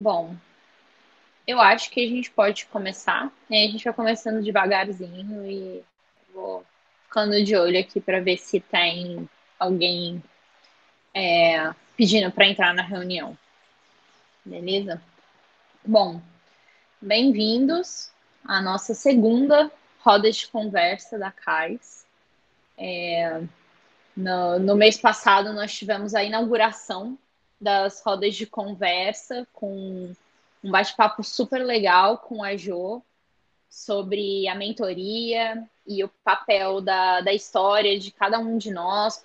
Bom, eu acho que a gente pode começar, né? A gente vai começando devagarzinho e vou ficando de olho aqui para ver se tem alguém pedindo para entrar na reunião, beleza? Bom, bem-vindos à nossa segunda roda de conversa da CAIS. No mês passado, nós tivemos a inauguração das rodas de conversa com um bate-papo super legal com a Jo sobre a mentoria e o papel da história de cada um de nós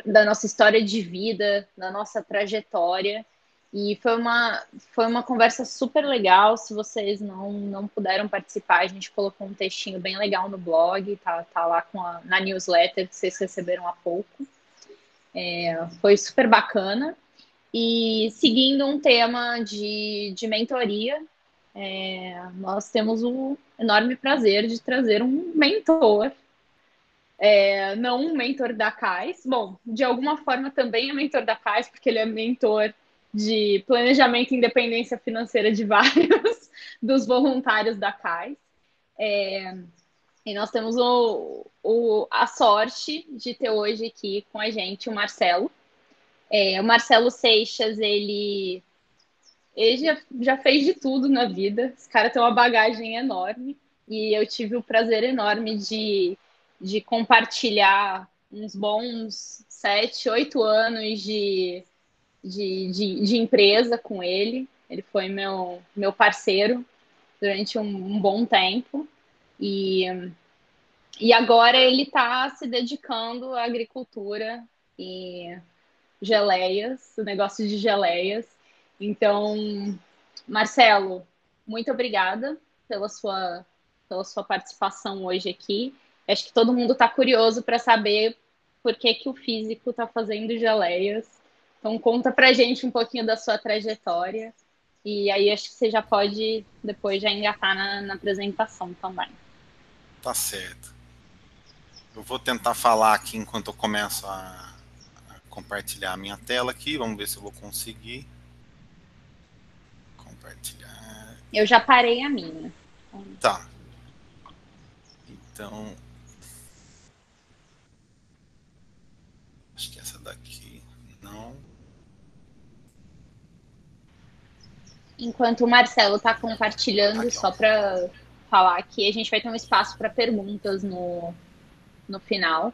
da nossa história de vida, da nossa trajetória. E foi uma conversa super legal. Se vocês não puderam participar, a gente colocou um textinho bem legal no blog, tá lá na newsletter que vocês receberam há pouco. Foi super bacana. E seguindo um tema de mentoria, nós temos o enorme prazer de trazer um mentor, não um mentor da CAIS, bom, de alguma forma também é mentor da CAIS, porque ele é mentor de planejamento e independência financeira de vários dos voluntários da CAIS. E nós temos a sorte de ter hoje aqui com a gente o Marcelo. O Marcelo Seixas, ele já fez de tudo na vida. Esse cara tem uma bagagem enorme. E eu tive o prazer enorme de compartilhar uns bons 7, 8 anos de empresa com ele. Ele foi meu parceiro durante um bom tempo. E, e agora ele está se dedicando à agricultura e geleias, o negócio de geleias. Então, Marcelo, muito obrigada pela sua participação hoje aqui. Acho que todo mundo está curioso para saber por que o físico está fazendo geleias. Então, conta para gente um pouquinho da sua trajetória. E aí, acho que você já pode depois já engatar na apresentação também. Tá certo. Eu vou tentar falar aqui enquanto eu começo a compartilhar a minha tela aqui. Vamos ver se eu vou conseguir compartilhar. Eu já parei a minha. Tá. Então, acho que essa daqui não. Enquanto o Marcelo está compartilhando, Aqui, ó. só para falar que a gente vai ter um espaço para perguntas no final.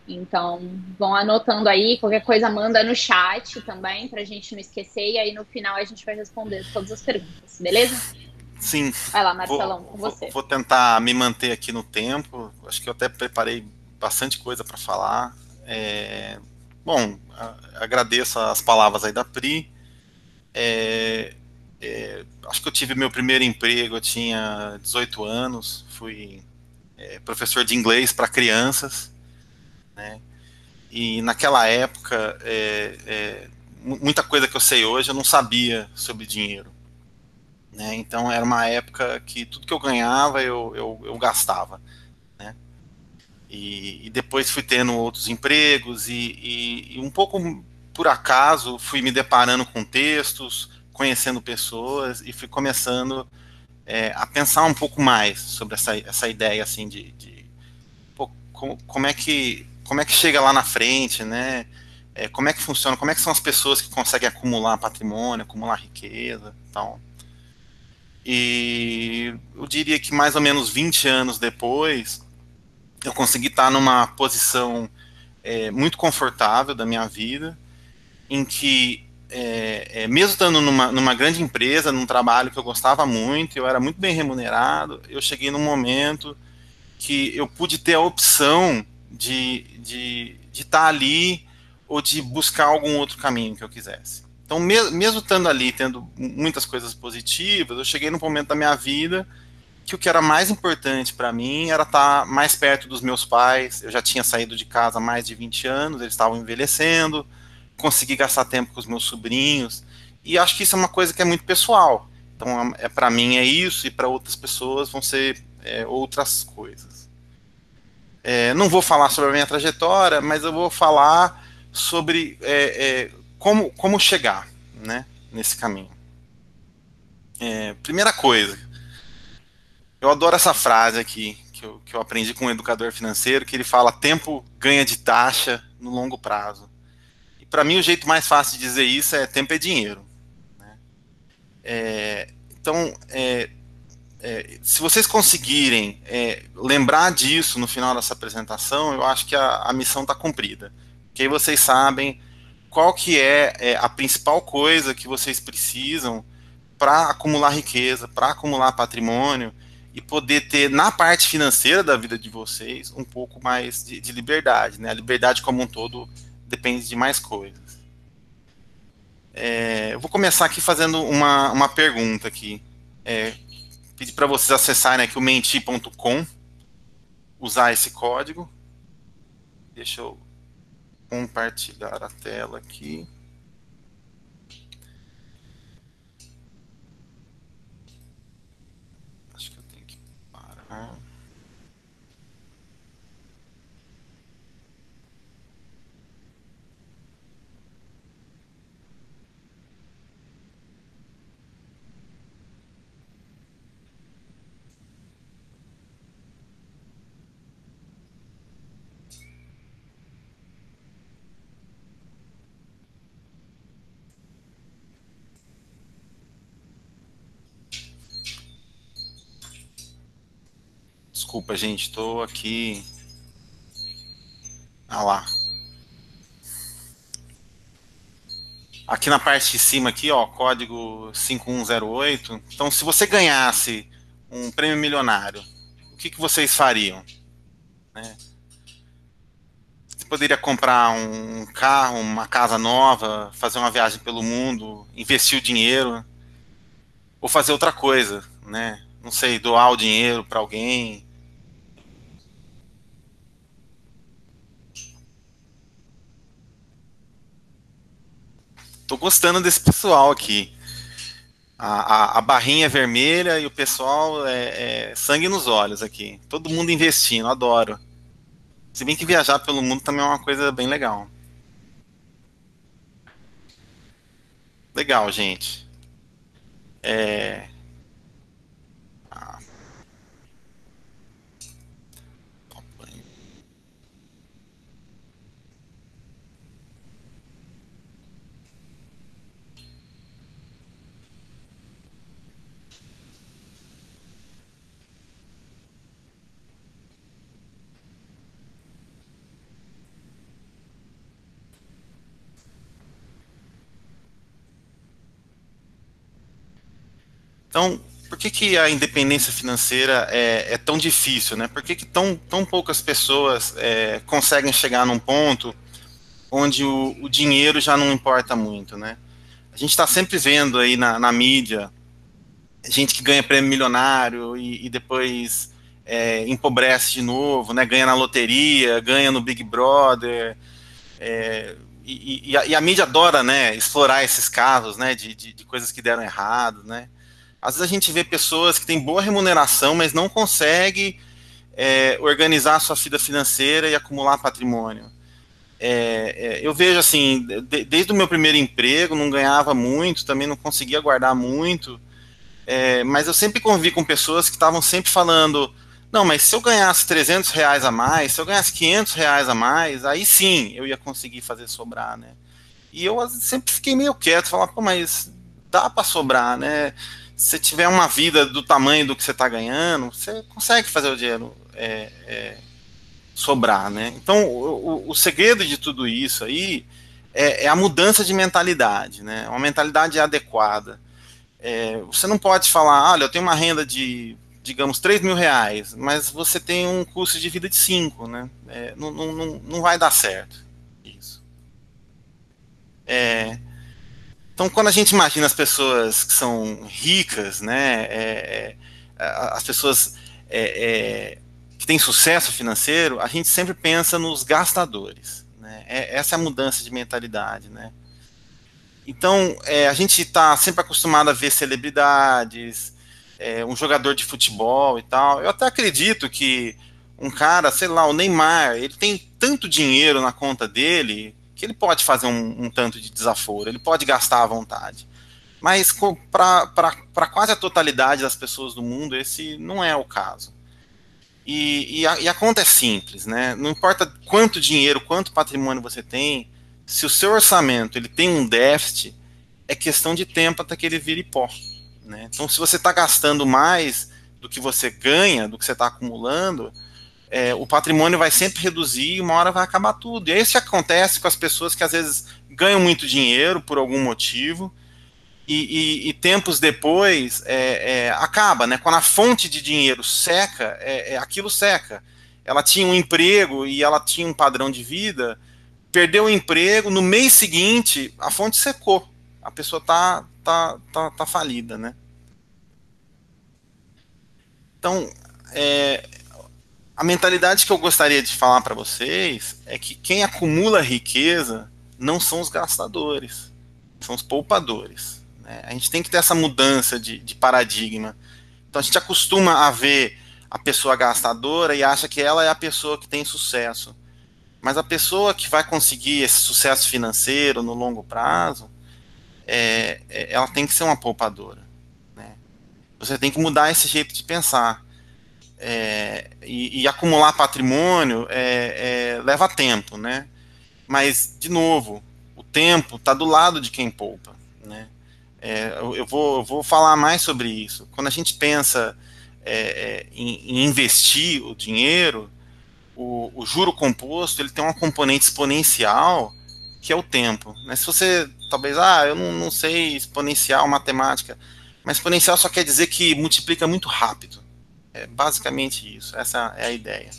Então, vão anotando aí, qualquer coisa manda no chat também, para a gente não esquecer, e aí no final a gente vai responder todas as perguntas, beleza? Sim, Vai lá, vou, Marcelão, com vou, você. vou tentar me manter aqui no tempo. Acho que eu até preparei bastante coisa para falar. Bom, agradeço as palavras aí da Pri. Acho que eu tive meu primeiro emprego, eu tinha 18 anos, fui professor de inglês para crianças, né? E naquela época, muita coisa que eu sei hoje eu não sabia sobre dinheiro, né? Então era uma época que tudo que eu ganhava eu gastava, né? E depois fui tendo outros empregos e um pouco por acaso fui me deparando com textos, conhecendo pessoas e fui começando a pensar um pouco mais sobre essa ideia assim de pô, como é que chega lá na frente, né? Como é que funciona, como é que são as pessoas que conseguem acumular patrimônio, acumular riqueza, tal. E eu diria que mais ou menos 20 anos depois, eu consegui estar numa posição muito confortável da minha vida, em que, mesmo estando numa grande empresa, num trabalho que eu gostava muito, eu era muito bem remunerado, eu cheguei num momento que eu pude ter a opção de estar ali ou de buscar algum outro caminho que eu quisesse. Então, mesmo estando ali, tendo muitas coisas positivas, eu cheguei num momento da minha vida que o que era mais importante para mim era estar mais perto dos meus pais. Eu já tinha saído de casa há mais de 20 anos, eles estavam envelhecendo, consegui gastar tempo com os meus sobrinhos, e acho que isso é uma coisa que é muito pessoal. Então, para mim é isso, e para outras pessoas vão ser outras coisas. Não vou falar sobre a minha trajetória, mas eu vou falar sobre como chegar, né? nesse caminho. Primeira coisa, eu adoro essa frase aqui, que eu aprendi com um educador financeiro, que ele fala: tempo ganha de taxa no longo prazo. E para mim o jeito mais fácil de dizer isso é: tempo é dinheiro. Né? Então, se vocês conseguirem lembrar disso no final dessa apresentação, eu acho que a missão está cumprida. Porque aí vocês sabem qual que é a principal coisa que vocês precisam para acumular riqueza, para acumular patrimônio e poder ter, na parte financeira da vida de vocês, um pouco mais de liberdade. Né? A liberdade como um todo depende de mais coisas. Eu vou começar aqui fazendo uma pergunta aqui. Pedir para vocês acessarem aqui o menti.com, usar esse código. Deixa eu compartilhar a tela aqui. Acho que eu tenho que parar. Desculpa, gente, estou aqui. Ah lá. Aqui na parte de cima aqui, ó, código 5108. Então, se você ganhasse um prêmio milionário, o que vocês fariam? Né? Você poderia comprar um carro, uma casa nova, fazer uma viagem pelo mundo, investir o dinheiro, ou fazer outra coisa, né? Não sei, doar o dinheiro para alguém. Tô gostando desse pessoal aqui. A barrinha é vermelha e o pessoal é sangue nos olhos aqui. Todo mundo investindo, adoro. Se bem que viajar pelo mundo também é uma coisa bem legal. Legal, gente. É... ah, Então, por que a independência financeira é tão difícil, né? Por que tão poucas pessoas conseguem chegar num ponto onde o dinheiro já não importa muito, né? A gente está sempre vendo aí na mídia gente que ganha prêmio milionário e depois empobrece de novo, né? Ganha na loteria, ganha no Big Brother, e a mídia adora, né, explorar esses casos, né, de coisas que deram errado, né? Às vezes a gente vê pessoas que têm boa remuneração, mas não conseguem organizar a sua vida financeira e acumular patrimônio. Eu vejo assim, desde o meu primeiro emprego, não ganhava muito, também não conseguia guardar muito, mas eu sempre convivi com pessoas que estavam sempre falando: não, mas se eu ganhasse R$ 300 a mais, se eu ganhasse R$ 500 a mais, aí sim eu ia conseguir fazer sobrar, né? E eu sempre fiquei meio quieto, falava: pô, mas dá para sobrar, né? Se você tiver uma vida do tamanho do que você está ganhando, você consegue fazer o dinheiro sobrar, né? Então, o segredo de tudo isso aí é a mudança de mentalidade, né? Uma mentalidade adequada. Você não pode falar: olha, eu tenho uma renda de, digamos, R$ 3.000, mas você tem um custo de vida de 5, né? Não vai dar certo isso. Então, quando a gente imagina as pessoas que são ricas, né, as pessoas que têm sucesso financeiro, a gente sempre pensa nos gastadores, né? Essa é a mudança de mentalidade, né? Então, a gente está sempre acostumado a ver celebridades, um jogador de futebol e tal. Eu até acredito que um cara, sei lá, o Neymar, ele tem tanto dinheiro na conta dele que ele pode fazer um tanto de desaforo, ele pode gastar à vontade. Mas para quase a totalidade das pessoas do mundo, esse não é o caso. E a conta é simples, né? Não importa quanto dinheiro, quanto patrimônio você tem, se o seu orçamento ele tem um déficit, é questão de tempo até que ele vire pó, né? Então, se você está gastando mais do que você ganha, do que você está acumulando, o patrimônio vai sempre reduzir e uma hora vai acabar tudo. E é isso que acontece com as pessoas que às vezes ganham muito dinheiro por algum motivo, e tempos depois acaba, né? Quando a fonte de dinheiro seca, aquilo seca. Ela tinha um emprego e ela tinha um padrão de vida, perdeu o emprego, no mês seguinte a fonte secou. A pessoa tá falida, né? Então, a mentalidade que eu gostaria de falar para vocês é que quem acumula riqueza não são os gastadores, são os poupadores. A gente tem que ter essa mudança de paradigma. Então a gente acostuma a ver a pessoa gastadora e acha que ela é a pessoa que tem sucesso. Mas a pessoa que vai conseguir esse sucesso financeiro no longo prazo, ela tem que ser uma poupadora, né? Você tem que mudar esse jeito de pensar. E acumular patrimônio leva tempo, né? Mas, de novo, o tempo está do lado de quem poupa, né? Eu vou falar mais sobre isso. Quando a gente pensa em investir o dinheiro, o juro composto ele tem uma componente exponencial que é o tempo, né? Se você talvez, eu não sei exponencial, matemática, mas exponencial só quer dizer que multiplica muito rápido. É basicamente isso, essa é a ideia,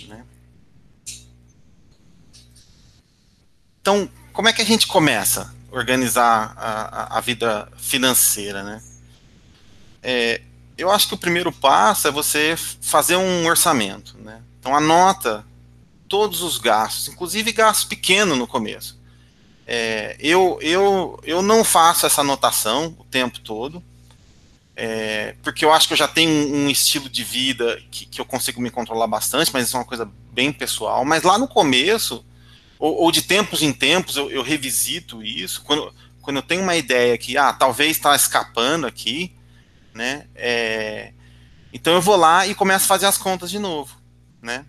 né? Então, como é que a gente começa a organizar a vida financeira, né? Eu acho que o primeiro passo é você fazer um orçamento, né? Então, anota todos os gastos, inclusive gastos pequenos no começo. Eu não faço essa anotação o tempo todo, porque eu acho que eu já tenho um estilo de vida que eu consigo me controlar bastante, mas isso é uma coisa bem pessoal. Mas lá no começo, ou de tempos em tempos, eu revisito isso, quando eu tenho uma ideia que, talvez está escapando aqui, né? Então eu vou lá e começo a fazer as contas de novo, né?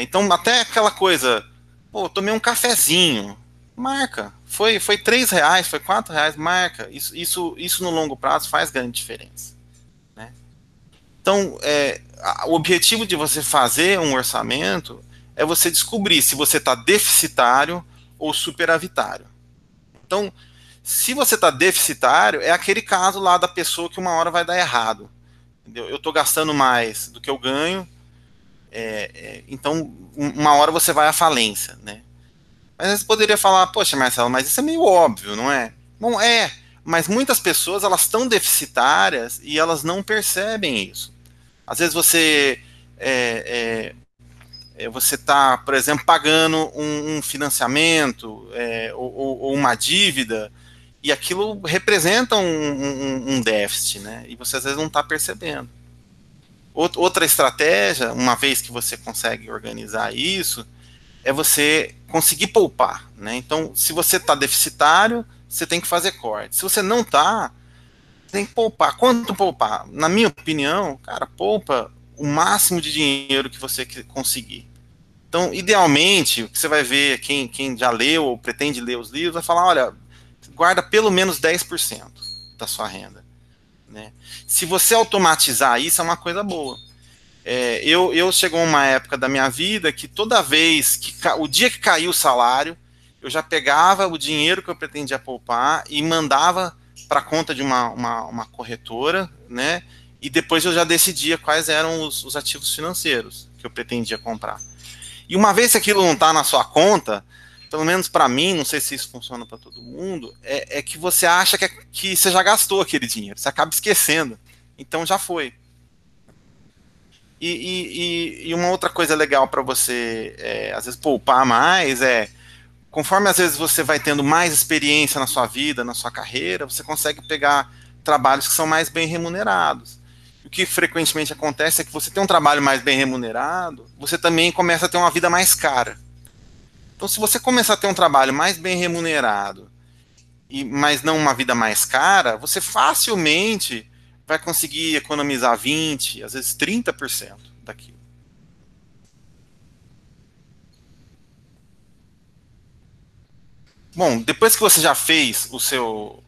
Então até aquela coisa, eu tomei um cafezinho, marca, foi R$ 3, foi R$ 4, marca, isso no longo prazo faz grande diferença, né? Então, o objetivo de você fazer um orçamento é você descobrir se você está deficitário ou superavitário. Então, se você está deficitário, é aquele caso lá da pessoa que uma hora vai dar errado, entendeu? Eu estou gastando mais do que eu ganho, então uma hora você vai à falência, né? Mas você poderia falar, poxa, Marcelo, mas isso é meio óbvio, não é? Bom, mas muitas pessoas elas estão deficitárias e elas não percebem isso. Às vezes você está, por exemplo, pagando um financiamento ou uma dívida e aquilo representa um déficit, né? E você às vezes não está percebendo. Outra estratégia, uma vez que você consegue organizar isso, é você conseguir poupar, né? Então, se você está deficitário, você tem que fazer corte. Se você não está, tem que poupar. Quanto poupar? Na minha opinião, cara, poupa o máximo de dinheiro que você conseguir. Então, idealmente, o que você vai ver, quem já leu ou pretende ler os livros, vai falar, olha, guarda pelo menos 10% da sua renda, né? Se você automatizar isso, é uma coisa boa. Eu chegou uma época da minha vida que toda vez que o dia que caiu o salário, eu já pegava o dinheiro que eu pretendia poupar e mandava para a conta de uma corretora, né? E depois eu já decidia quais eram os ativos financeiros que eu pretendia comprar. E uma vez que aquilo não está na sua conta, pelo menos para mim, não sei se isso funciona para todo mundo, é que você acha que você já gastou aquele dinheiro, você acaba esquecendo. Então já foi. E uma outra coisa legal para você, às vezes, poupar mais conforme às vezes você vai tendo mais experiência na sua vida, na sua carreira, você consegue pegar trabalhos que são mais bem remunerados. O que frequentemente acontece é que você tem um trabalho mais bem remunerado, você também começa a ter uma vida mais cara. Então, se você começar a ter um trabalho mais bem remunerado mas não uma vida mais cara, você facilmente vai conseguir economizar 20%, às vezes 30% daquilo. Bom, depois que você já fez o seu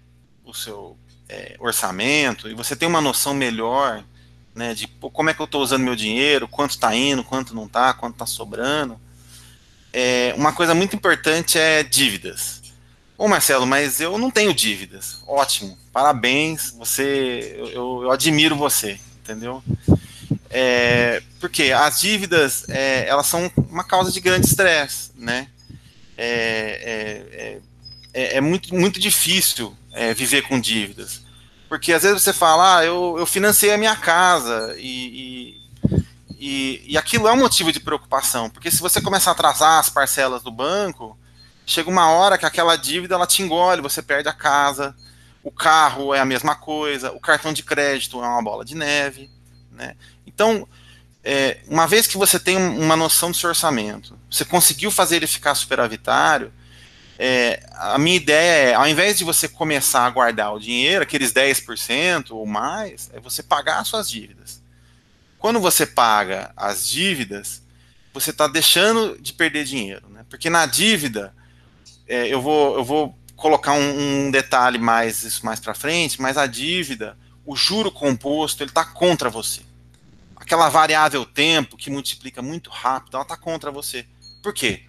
orçamento e você tem uma noção melhor, né, de como é que eu estou usando meu dinheiro, quanto está indo, quanto não está, quanto está sobrando, uma coisa muito importante é dívidas. Ô Marcelo, mas eu não tenho dívidas. Ótimo, parabéns, eu admiro você, entendeu? Porque as dívidas, elas são uma causa de grande estresse, né? É muito, muito difícil viver com dívidas. Porque às vezes você fala, eu financei a minha casa e aquilo é um motivo de preocupação. Porque se você começar a atrasar as parcelas do banco, chega uma hora que aquela dívida ela te engole, você perde a casa, o carro é a mesma coisa, o cartão de crédito é uma bola de neve, né? Então, uma vez que você tem uma noção do seu orçamento, você conseguiu fazer ele ficar superavitário, a minha ideia ao invés de você começar a guardar o dinheiro, aqueles 10% ou mais, é você pagar as suas dívidas. Quando você paga as dívidas, você está deixando de perder dinheiro, né? Porque na dívida, eu vou colocar um detalhe isso mais para frente, mas a dívida, o juro composto, ele está contra você. Aquela variável tempo que multiplica muito rápido, ela está contra você. Por quê?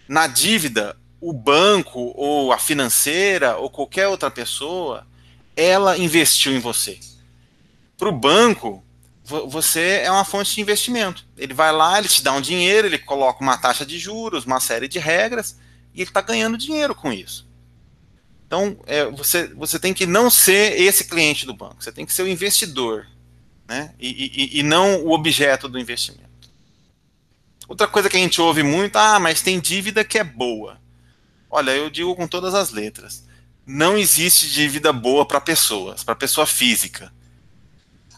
Na dívida, o banco ou a financeira ou qualquer outra pessoa, ela investiu em você. Para o banco, você é uma fonte de investimento. Ele vai lá, ele te dá um dinheiro, ele coloca uma taxa de juros, uma série de regras, e ele está ganhando dinheiro com isso. Então, você tem que não ser esse cliente do banco, você tem que ser o investidor, né? E não o objeto do investimento. Outra coisa que a gente ouve muito, mas tem dívida que é boa. Olha, eu digo com todas as letras, não existe dívida boa para pessoas, para pessoa física.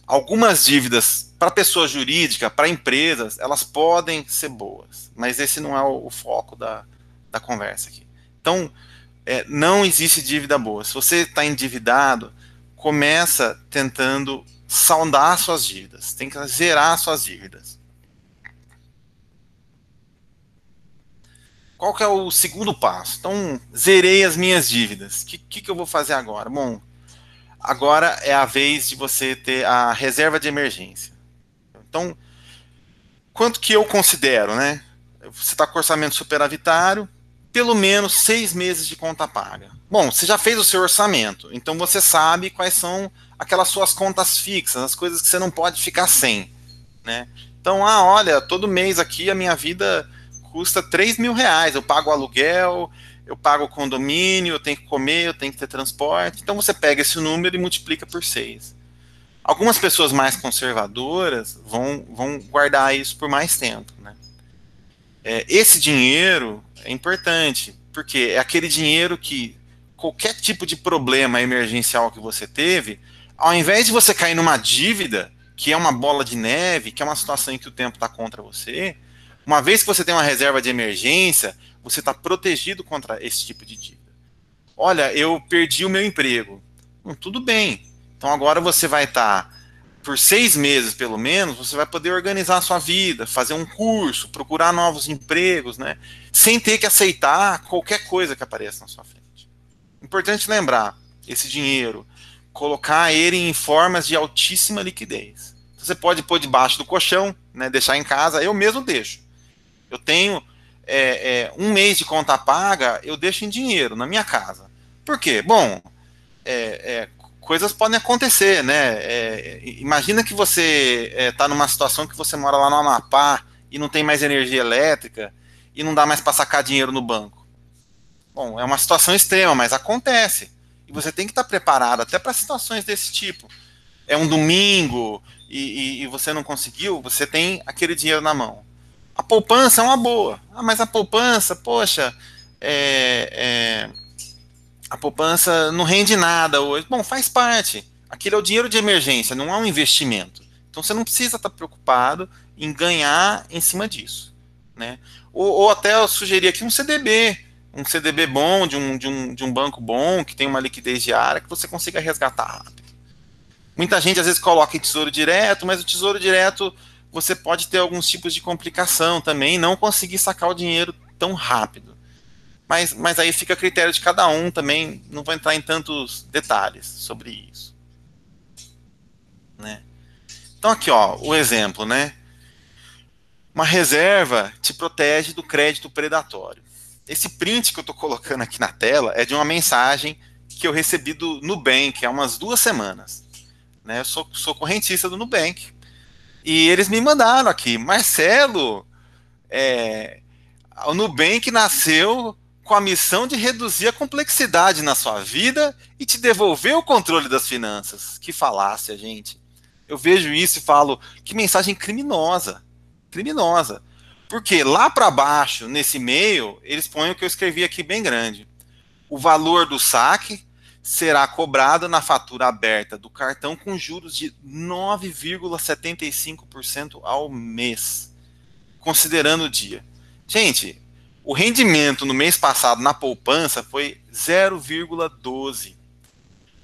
Algumas dívidas para pessoa jurídica, para empresas, elas podem ser boas, mas esse não é o foco da conversa aqui. Então, não existe dívida boa. Se você está endividado, começa tentando saldar suas dívidas, tem que zerar suas dívidas. Qual que é o segundo passo? Então, zerei as minhas dívidas. O que eu vou fazer agora? Bom, agora é a vez de você ter a reserva de emergência. Então, quanto que eu considero, né? Você está com orçamento superavitário, pelo menos 6 meses de conta paga. Bom, você já fez o seu orçamento, então você sabe quais são aquelas suas contas fixas, as coisas que você não pode ficar sem, né? Então, olha, todo mês aqui a minha vida custa 3 mil reais, eu pago aluguel, eu pago o condomínio, eu tenho que comer, eu tenho que ter transporte. Então você pega esse número e multiplica por 6. Algumas pessoas mais conservadoras vão guardar isso por mais tempo, né? Esse dinheiro é importante, porque é aquele dinheiro que qualquer tipo de problema emergencial que você teve, ao invés de você cair numa dívida, que é uma bola de neve, que é uma situação em que o tempo está contra você, uma vez que você tem uma reserva de emergência, você está protegido contra esse tipo de dívida. Olha, eu perdi o meu emprego. Tudo bem. Então agora você vai estar, por 6 meses pelo menos, você vai poder organizar a sua vida, fazer um curso, procurar novos empregos, né? Sem ter que aceitar qualquer coisa que apareça na sua frente. Importante lembrar, esse dinheiro, colocar ele em formas de altíssima liquidez. Você pode pôr debaixo do colchão, né, deixar em casa, eu mesmo deixo. Eu tenho 1 mês de conta paga, eu deixo em dinheiro na minha casa. Por quê? Bom, coisas podem acontecer, né? Imagina que você está numa situação que você mora lá no Amapá e não tem mais energia elétrica e não dá mais para sacar dinheiro no banco. Bom, é uma situação extrema, mas acontece. E você tem que estar preparado até para situações desse tipo. É um domingo e você não conseguiu, você tem aquele dinheiro na mão. A poupança é uma boa. Mas a poupança, poxa, a poupança não rende nada hoje. Bom, faz parte. Aquele é o dinheiro de emergência, não é um investimento. Então você não precisa estar preocupado em ganhar em cima disso, né? Ou até eu sugeri aqui um CDB. um CDB bom, de um banco bom, que tem uma liquidez diária, que você consiga resgatar rápido. Muita gente às vezes coloca em tesouro direto, mas o tesouro direto você pode ter alguns tipos de complicação também, não conseguir sacar o dinheiro tão rápido. Mas aí fica a critério de cada um também, não vou entrar em tantos detalhes sobre isso. Né? Então aqui, ó, o exemplo, né? Uma reserva te protege do crédito predatório. Esse print que eu estou colocando aqui na tela é de uma mensagem que eu recebi do Nubank há umas 2 semanas. Né? Eu sou correntista do Nubank. E eles me mandaram aqui, Marcelo, o Nubank nasceu com a missão de reduzir a complexidade na sua vida e te devolver o controle das finanças. Que falácia, gente. Eu vejo isso e falo, que mensagem criminosa. Criminosa. Porque lá para baixo, nesse e-mail, eles põem o que eu escrevi aqui bem grande. O valor do saque será cobrado na fatura aberta do cartão com juros de 9,75% ao mês, considerando o dia. Gente, o rendimento no mês passado na poupança foi 0,12%.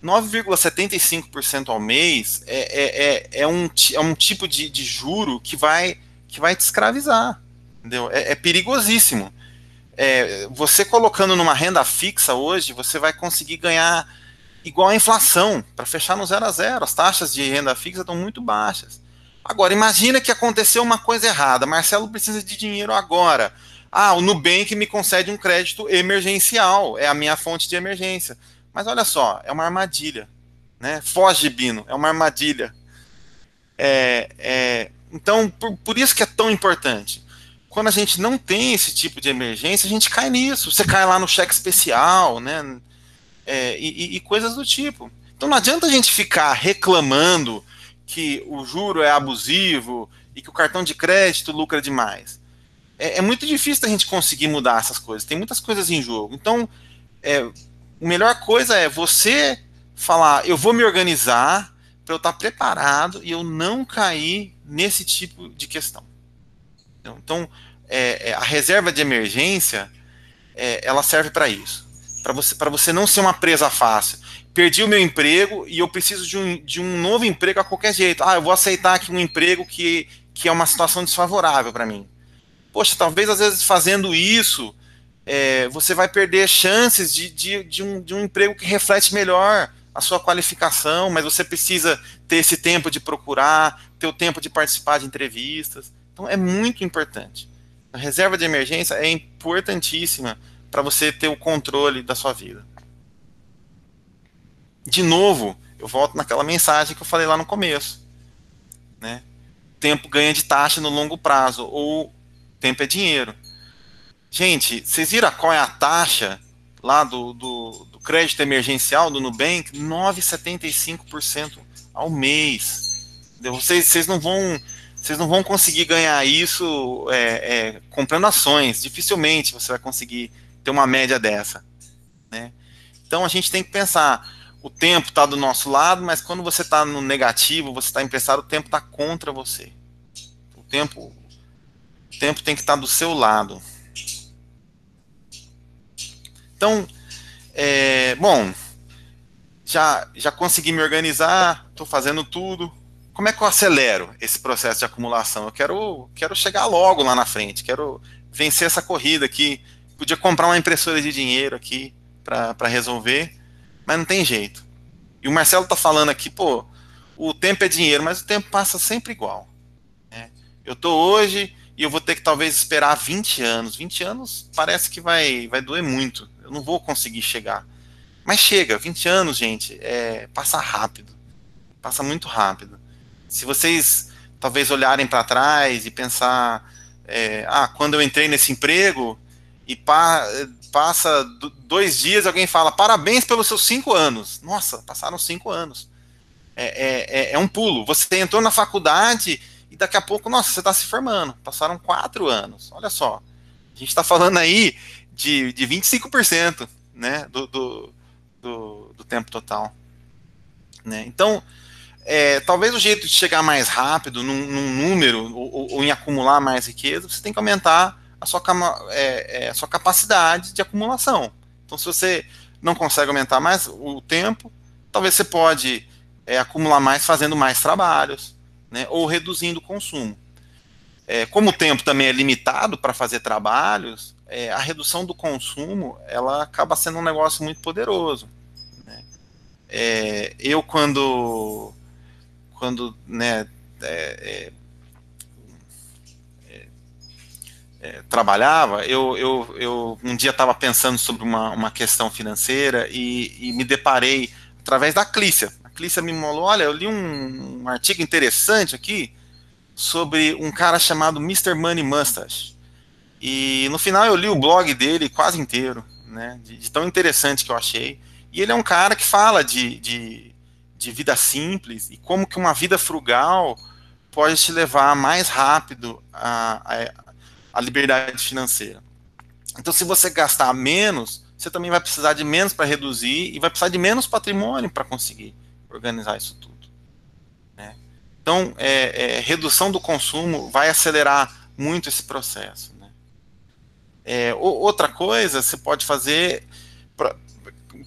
9,75% ao mês é um tipo de juro que vai te escravizar. Entendeu? É perigosíssimo. Você colocando numa renda fixa hoje, você vai conseguir ganhar igual a inflação, para fechar no 0 a 0. As taxas de renda fixa estão muito baixas. Agora, imagina que aconteceu uma coisa errada. Marcelo precisa de dinheiro agora. O Nubank me concede um crédito emergencial, é a minha fonte de emergência. Mas olha só, é uma armadilha. Né? Foge, Bino, é uma armadilha. Então, por isso que é tão importante. Quando a gente não tem esse tipo de emergência, a gente cai nisso. Você cai lá no cheque especial, né? E coisas do tipo. Então não adianta a gente ficar reclamando que o juro é abusivo e que o cartão de crédito lucra demais. É muito difícil a gente conseguir mudar essas coisas. Tem muitas coisas em jogo. Então, a melhor coisa é você falar, eu vou me organizar para eu estar preparado e eu não cair nesse tipo de questão. Então, a reserva de emergência, ela serve para isso. Para você não ser uma presa fácil. Perdi o meu emprego e eu preciso de um novo emprego a qualquer jeito. Eu vou aceitar aqui um emprego que é uma situação desfavorável para mim. Poxa, talvez às vezes fazendo isso, você vai perder chances de um emprego que reflete melhor a sua qualificação, mas você precisa ter esse tempo de procurar, ter o tempo de participar de entrevistas. Então é muito importante. A reserva de emergência é importantíssima para você ter o controle da sua vida. De novo, eu volto naquela mensagem que eu falei lá no começo. Né? Tempo ganha de taxa no longo prazo, ou tempo é dinheiro. Gente, vocês viram qual é a taxa lá do crédito emergencial do Nubank? 9,75% ao mês. Vocês não vão conseguir ganhar isso comprando ações. Dificilmente você vai conseguir ter uma média dessa. Né? Então a gente tem que pensar, o tempo está do nosso lado, mas quando você está no negativo, você está emprestado, o tempo está contra você. O tempo tem que estar do seu lado. Então, bom, já consegui me organizar, estou fazendo tudo. Como é que eu acelero esse processo de acumulação? Eu quero chegar logo lá na frente, quero vencer essa corrida aqui. Podia comprar uma impressora de dinheiro aqui para resolver, mas não tem jeito. E o Marcelo está falando aqui, o tempo é dinheiro, mas o tempo passa sempre igual. Né? Eu estou hoje e eu vou ter que talvez esperar 20 anos. 20 anos parece que vai doer muito. Eu não vou conseguir chegar. Mas chega, 20 anos, gente, passa rápido. Passa muito rápido. Se vocês talvez olharem para trás e pensar, quando eu entrei nesse emprego e passa 2 dias, alguém fala, parabéns pelos seus 5 anos. Nossa, passaram 5 anos. É um pulo. Você entrou na faculdade e daqui a pouco, nossa, você está se formando. Passaram 4 anos. Olha só. A gente está falando aí de 25%, né, do tempo total. Né? Então, talvez o jeito de chegar mais rápido num número ou em acumular mais riqueza, você tem que aumentar a sua capacidade de acumulação. Então, se você não consegue aumentar mais o tempo, talvez você pode acumular mais fazendo mais trabalhos, né, ou reduzindo o consumo. Como o tempo também é limitado para fazer trabalhos, a redução do consumo ela acaba sendo um negócio muito poderoso, né? Eu quando né, trabalhava, eu um dia estava pensando sobre uma questão financeira e me deparei através da Clícia. A Clícia me falou, olha, eu li um artigo interessante aqui sobre um cara chamado Mister Money Mustache. E no final eu li o blog dele quase inteiro, né, de tão interessante que eu achei. E ele é um cara que fala de vida simples e como que uma vida frugal pode te levar mais rápido a liberdade financeira. Então, se você gastar menos, você também vai precisar de menos para reduzir e vai precisar de menos patrimônio para conseguir organizar isso tudo, né? Então, redução do consumo vai acelerar muito esse processo, né? Outra coisa, você pode fazer,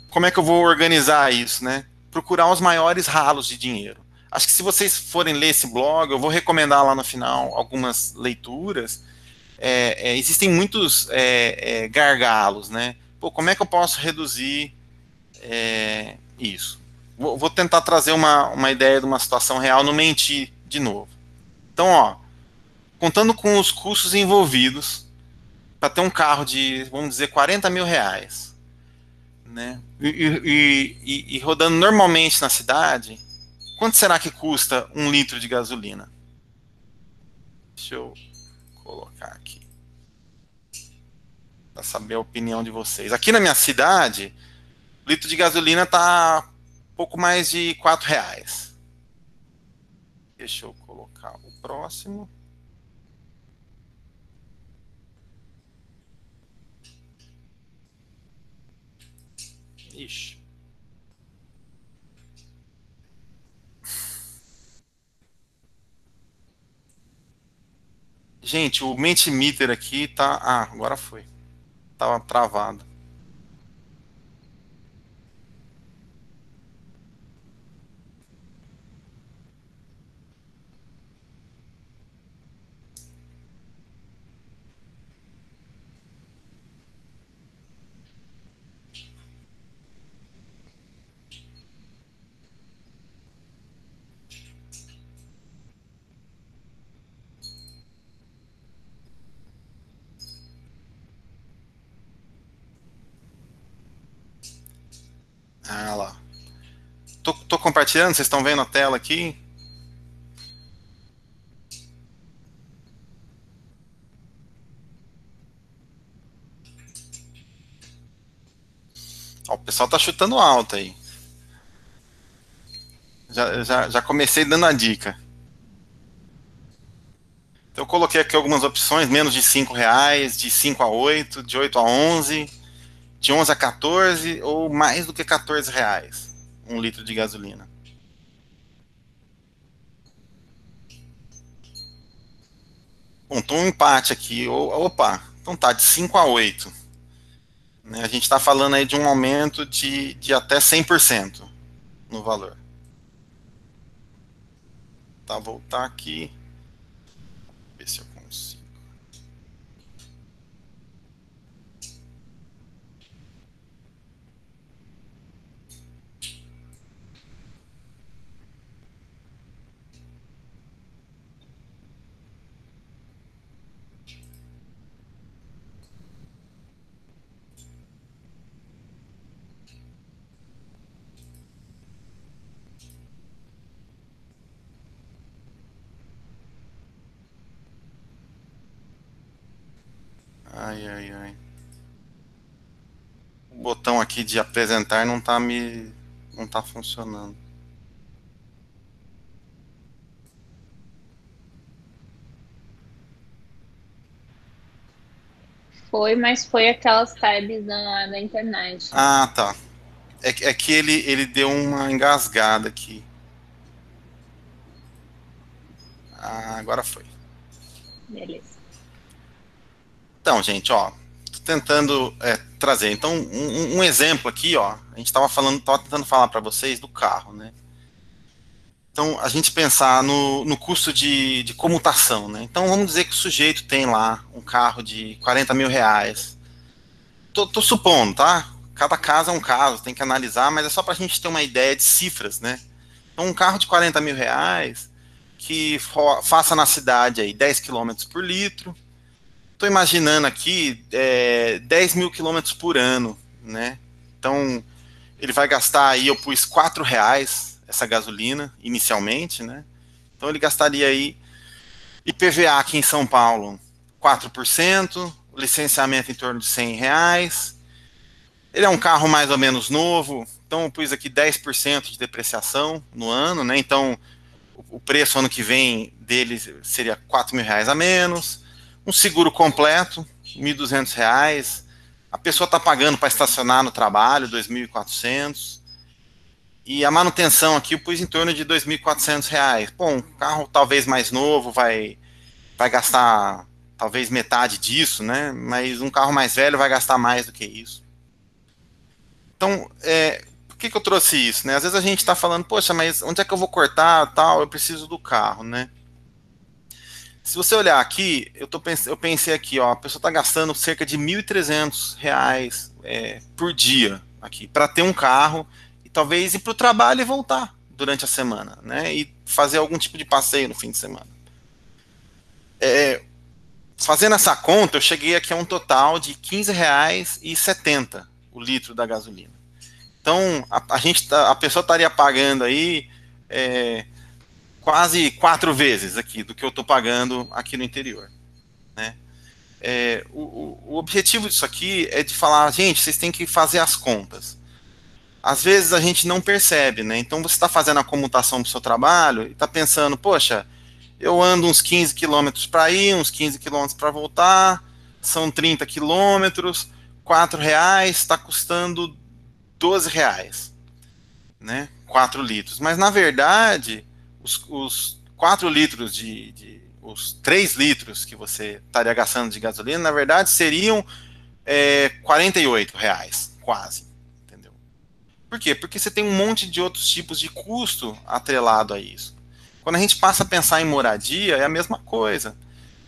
como é que eu vou organizar isso, né? Procurar os maiores ralos de dinheiro. Acho que se vocês forem ler esse blog, eu vou recomendar lá no final algumas leituras. Existem muitos gargalos, né? Pô, como é que eu posso reduzir isso? Vou tentar trazer uma ideia de uma situação real, não mentir de novo. Então, ó, contando com os custos envolvidos para ter um carro de, vamos dizer, 40 mil reais, né? E rodando normalmente na cidade, quanto será que custa 1 litro de gasolina? Deixa eu colocar aqui para saber a opinião de vocês. Aqui na minha cidade, o litro de gasolina está pouco mais de R$ 4. Deixa eu colocar o próximo. Ixi. Gente, o Mentimeter aqui tá... Ah, agora foi. Tava travado. Ah lá. Tô compartilhando, vocês estão vendo a tela aqui? Ó, o pessoal tá chutando alto aí. Já comecei dando a dica. Então eu coloquei aqui algumas opções, menos de R$ 5, de 5 a 8, de 8 a 11, de 11 a 14 ou mais do que R$ 14, 1 litro de gasolina. Bom, então um empate aqui. Opa, então tá, de 5 a 8. Né, a gente está falando aí de um aumento de até 100% no valor. Tá, voltar aqui. Ver se eu consigo. Ai, ai, ai. O botão aqui de apresentar não tá funcionando. Foi, mas foi aquelas tabs da internet. Ah, tá. É que ele deu uma engasgada aqui. Ah, agora foi. Beleza. Então, gente, ó, tô tentando trazer. Então, um exemplo aqui, ó, a gente estava tentando falar para vocês do carro, né? Então, a gente pensar no custo de comutação, né? Então, vamos dizer que o sujeito tem lá um carro de 40 mil reais. Tô supondo, tá? Cada caso é um caso, tem que analisar, mas é só para a gente ter uma ideia de cifras, né? Então, um carro de 40 mil reais que faça na cidade aí 10 quilômetros por litro. Estou imaginando aqui 10 mil quilômetros por ano, né? Então, ele vai gastar aí, eu pus R$ 4 essa gasolina, inicialmente, né? Então, ele gastaria aí IPVA aqui em São Paulo, 4%, licenciamento em torno de R$ 100. Ele é um carro mais ou menos novo, então eu pus aqui 10% de depreciação no ano, né? Então, o preço ano que vem dele seria R$ 4 mil a menos. Um seguro completo, R$ 1.200. A pessoa está pagando para estacionar no trabalho, 2.400. E a manutenção aqui eu pus em torno de R$ 2.400. Bom, um carro talvez mais novo vai gastar talvez metade disso, né? Mas um carro mais velho vai gastar mais do que isso. Então, por que eu trouxe isso, né? Às vezes a gente está falando, poxa, mas onde é que eu vou cortar, tal? Eu preciso do carro, né? Se você olhar aqui, eu pensei aqui, ó, a pessoa está gastando cerca de R$ 1.300 por dia aqui para ter um carro e talvez ir para o trabalho e voltar durante a semana, né? E fazer algum tipo de passeio no fim de semana. Fazendo essa conta, eu cheguei aqui a um total de R$ 15,70 o litro da gasolina. Então, a pessoa estaria pagando aí quase 4 vezes aqui do que eu estou pagando aqui no interior, né? O objetivo disso aqui é de falar, gente, vocês têm que fazer as contas. Às vezes a gente não percebe, né? Então você está fazendo a comutação do seu trabalho e está pensando, poxa, eu ando uns 15 quilômetros para ir, uns 15 quilômetros para voltar, são 30 quilômetros, R$ 4 está custando R$ 12, né? 4 litros. Mas na verdade, os 4 litros os 3 litros que você estaria gastando de gasolina, na verdade, seriam R$ 48, quase. Entendeu? Por quê? Porque você tem um monte de outros tipos de custo atrelado a isso. Quando a gente passa a pensar em moradia, é a mesma coisa.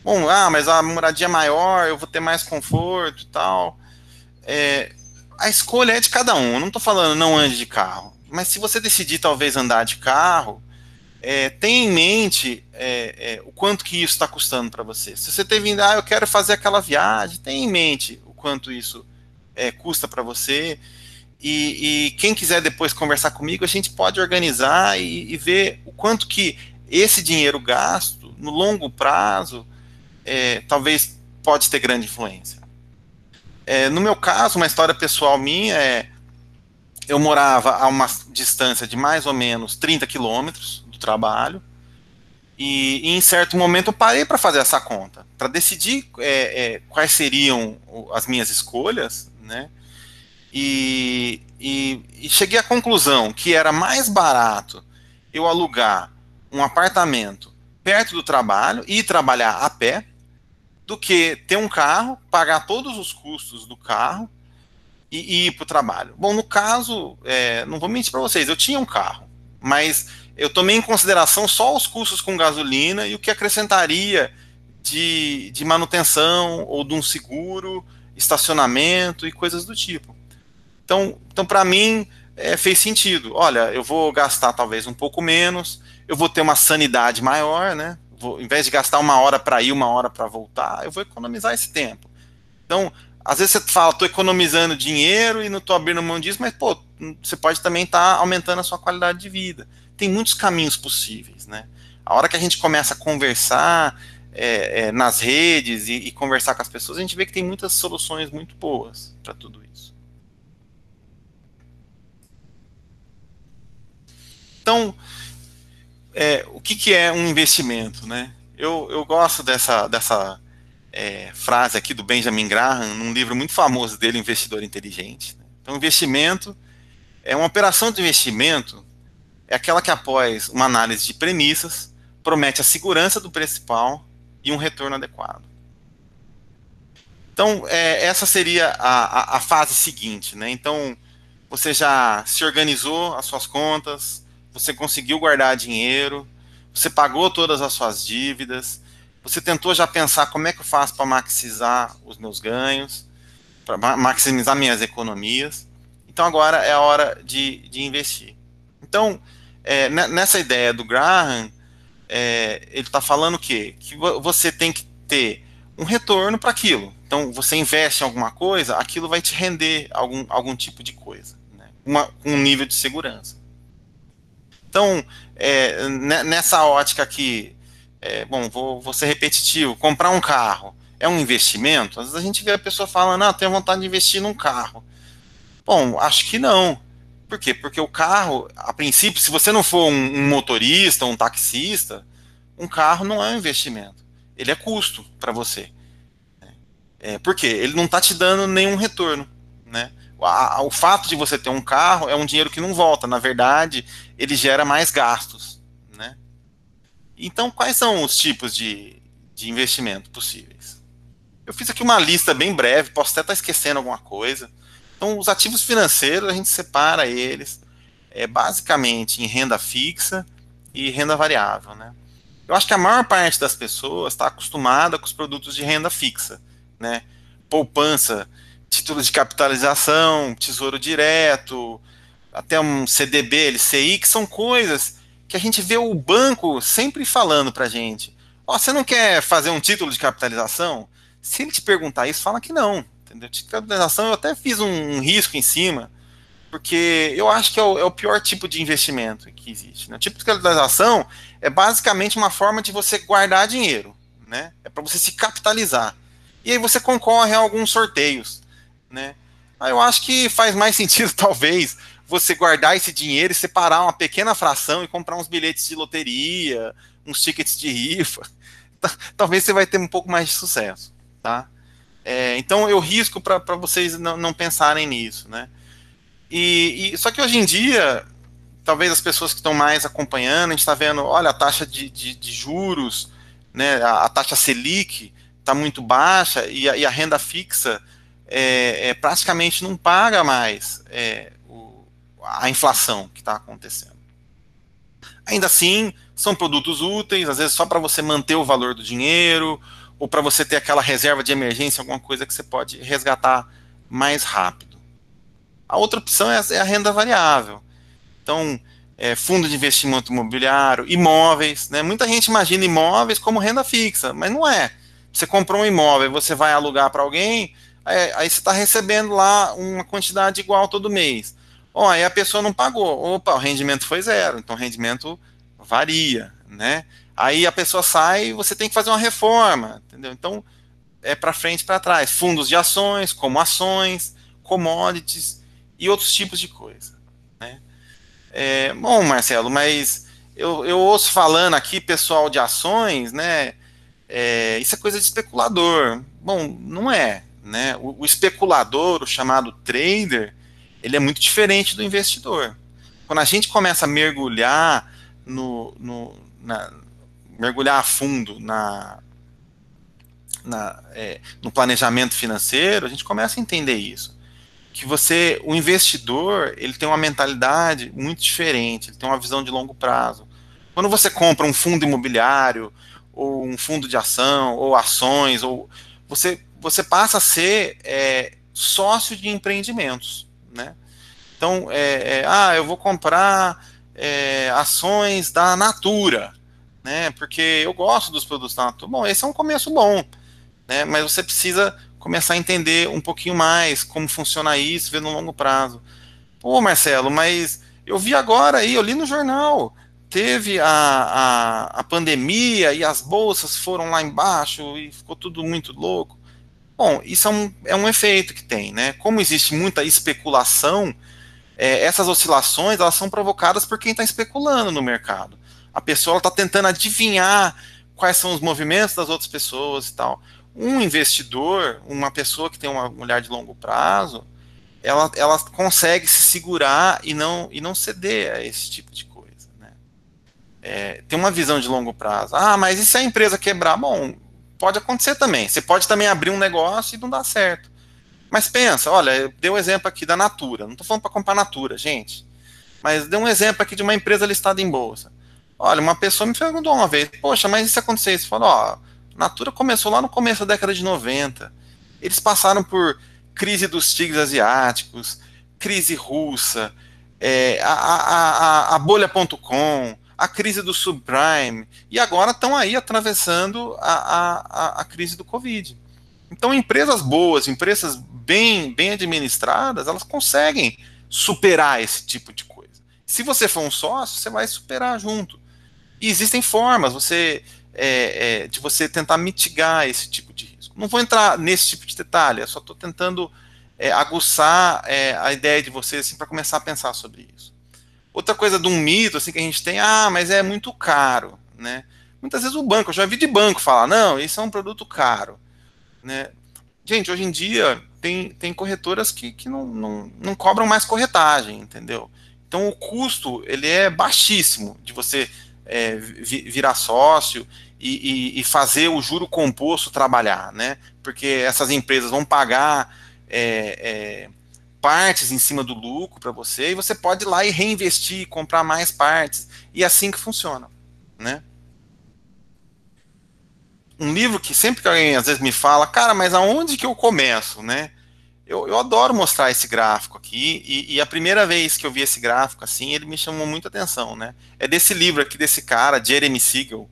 Bom, mas a moradia é maior, eu vou ter mais conforto e tal. A escolha é de cada um. Eu não estou falando não ande de carro. Mas se você decidir talvez andar de carro, tenha em mente o quanto que isso está custando para você. Se você ter vindo, eu quero fazer aquela viagem, tenha em mente o quanto isso custa para você. E quem quiser depois conversar comigo, a gente pode organizar e ver o quanto que esse dinheiro gasto, no longo prazo, talvez pode ter grande influência. No meu caso, uma história pessoal minha eu morava a uma distância de mais ou menos 30 quilômetros do trabalho, e em certo momento eu parei para fazer essa conta, para decidir quais seriam as minhas escolhas, né? E cheguei à conclusão que era mais barato eu alugar um apartamento perto do trabalho e ir trabalhar a pé, do que ter um carro, pagar todos os custos do carro e ir para o trabalho. Bom, no caso, não vou mentir para vocês, eu tinha um carro, mas eu tomei em consideração só os custos com gasolina e o que acrescentaria de manutenção ou de um seguro, estacionamento e coisas do tipo. Então para mim, fez sentido. Olha, eu vou gastar talvez um pouco menos, eu vou ter uma sanidade maior, né? Em vez de gastar 1 hora para ir, 1 hora para voltar, eu vou economizar esse tempo. Então, às vezes você fala, estou economizando dinheiro e não estou abrindo mão disso, mas, pô, você pode também estar aumentando a sua qualidade de vida. Tem muitos caminhos possíveis, né? A hora que a gente começa a conversar nas redes e conversar com as pessoas, a gente vê que tem muitas soluções muito boas para tudo isso. Então, o que é um investimento, né? Eu gosto dessa frase aqui do Benjamin Graham, num livro muito famoso dele, Investidor Inteligente. Então, investimento uma operação de investimento é aquela que, após uma análise de premissas, promete a segurança do principal e um retorno adequado. Então, essa seria a fase seguinte, né? Então, você já se organizou as suas contas, você conseguiu guardar dinheiro, você pagou todas as suas dívidas, você tentou já pensar como é que eu faço para maximizar os meus ganhos, para maximizar minhas economias. Então, agora é a hora de investir. Então, nessa ideia do Graham, ele está falando o quê? Que você tem que ter um retorno para aquilo. Então, você investe em alguma coisa, aquilo vai te render algum tipo de coisa, né? Um nível de segurança. Então, nessa ótica aqui, bom, vou ser repetitivo, comprar um carro é um investimento? Às vezes a gente vê a pessoa falando, ah, tenho vontade de investir num carro. Bom, acho que não. Por quê? Porque o carro, a princípio, se você não for um motorista, um taxista, um carro não é um investimento. Ele é custo para você. Por quê? Ele não está te dando nenhum retorno, né? O fato de você ter um carro é um dinheiro que não volta. Na verdade, ele gera mais gastos, né? Então, quais são os tipos de investimento possíveis? Eu fiz aqui uma lista bem breve, posso até estar esquecendo alguma coisa. Então, os ativos financeiros, a gente separa eles basicamente em renda fixa e renda variável, né? Eu acho que a maior parte das pessoas está acostumada com os produtos de renda fixa, né? Poupança, títulos de capitalização, tesouro direto, até um CDB, LCI, que são coisas que a gente vê o banco sempre falando para a gente. Ó, você não quer fazer um título de capitalização? Se ele te perguntar isso, fala que não. Entendeu? Título de capitalização, eu até fiz um risco em cima, porque eu acho que é o pior tipo de investimento que existe, né? O tipo de capitalização é basicamente uma forma de você guardar dinheiro, né? É para você se capitalizar. E aí você concorre a alguns sorteios, né? Aí eu acho que faz mais sentido, talvez, você guardar esse dinheiro e separar uma pequena fração e comprar uns bilhetes de loteria, uns tickets de rifa. Talvez você vai ter um pouco mais de sucesso, tá? Então eu risco para vocês não pensarem nisso, né? Só que hoje em dia, talvez as pessoas que estão mais acompanhando, a gente está vendo, olha, a taxa de juros, né, a taxa Selic está muito baixa e a renda fixa praticamente não paga mais a inflação que está acontecendo. Ainda assim, são produtos úteis, às vezes só para você manter o valor do dinheiro, ou para você ter aquela reserva de emergência, alguma coisa que você pode resgatar mais rápido. A outra opção é a renda variável. Então, fundo de investimento imobiliário, imóveis, né? Muita gente imagina imóveis como renda fixa, mas não é. Você comprou um imóvel, você vai alugar para alguém, aí você está recebendo lá uma quantidade igual todo mês. Ó, aí a pessoa não pagou, opa, o rendimento foi zero, então o rendimento varia, né? Aí a pessoa sai e você tem que fazer uma reforma, entendeu? Então, é para frente e para trás. Fundos de ações, como ações, commodities e outros tipos de coisa, né? Bom, Marcelo, mas eu ouço falando aqui, pessoal de ações, né? Isso é coisa de especulador. Bom, não é, né? O especulador, o chamado trader, ele é muito diferente do investidor. Quando a gente começa a mergulhar mergulhar a fundo no planejamento financeiro, a gente começa a entender isso. Que o investidor, ele tem uma mentalidade muito diferente, ele tem uma visão de longo prazo. Quando você compra um fundo imobiliário, ou um fundo de ação, ou ações, ou você passa a ser sócio de empreendimentos, né? Então, eu vou comprar ações da Natura, né? Porque eu gosto dos produtos da Natura. Bom, esse é um começo bom, né? Mas você precisa começar a entender um pouquinho mais como funciona isso, ver no longo prazo. Pô, Marcelo, mas eu vi agora aí, eu li no jornal, teve a pandemia e as bolsas foram lá embaixo e ficou tudo muito louco. Bom, isso é um efeito que tem, né? Como existe muita especulação, essas oscilações elas são provocadas por quem está especulando no mercado. A pessoa está tentando adivinhar quais são os movimentos das outras pessoas e tal. Um investidor, uma pessoa que tem uma olhar de longo prazo, ela consegue se segurar e não ceder a esse tipo de coisa, né? Tem uma visão de longo prazo. Ah, mas e se a empresa quebrar? Bom, Pode acontecer também. Você pode também abrir um negócio e não dar certo. Mas pensa, olha, eu dei um exemplo aqui da Natura. Não estou falando para comprar Natura, gente. Mas dei um exemplo aqui de uma empresa listada em bolsa. Olha, uma pessoa me perguntou uma vez, poxa, mas e se acontecer isso? Falou, ó, Natura começou lá no começo da década de 90. Eles passaram por crise dos tigres asiáticos, crise russa, a bolha.com, a crise do subprime, e agora estão aí atravessando a crise do Covid. Então, empresas boas, empresas bem administradas, elas conseguem superar esse tipo de coisa. Se você for um sócio, você vai superar junto. E existem formas de você tentar mitigar esse tipo de risco. Não vou entrar nesse tipo de detalhe, eu só estou tentando aguçar a ideia de vocês assim, para começar a pensar sobre isso. Outra coisa de um mito assim, que a gente tem, mas é muito caro. Né? Muitas vezes o banco, eu já vi de banco falar, não, isso é um produto caro. Né? Gente, hoje em dia tem corretoras que não cobram mais corretagem, entendeu? Então o custo ele é baixíssimo de você virar sócio e fazer o juro composto trabalhar, né? Porque essas empresas vão pagar partes em cima do lucro para você e você pode ir lá e reinvestir, comprar mais partes e é assim que funciona, né? Um livro que sempre que alguém às vezes me fala, cara, mas aonde que eu começo, né? Eu adoro mostrar esse gráfico aqui, e a primeira vez que eu vi esse gráfico assim, ele me chamou muita atenção, né? É desse livro aqui, desse cara, Jeremy Siegel,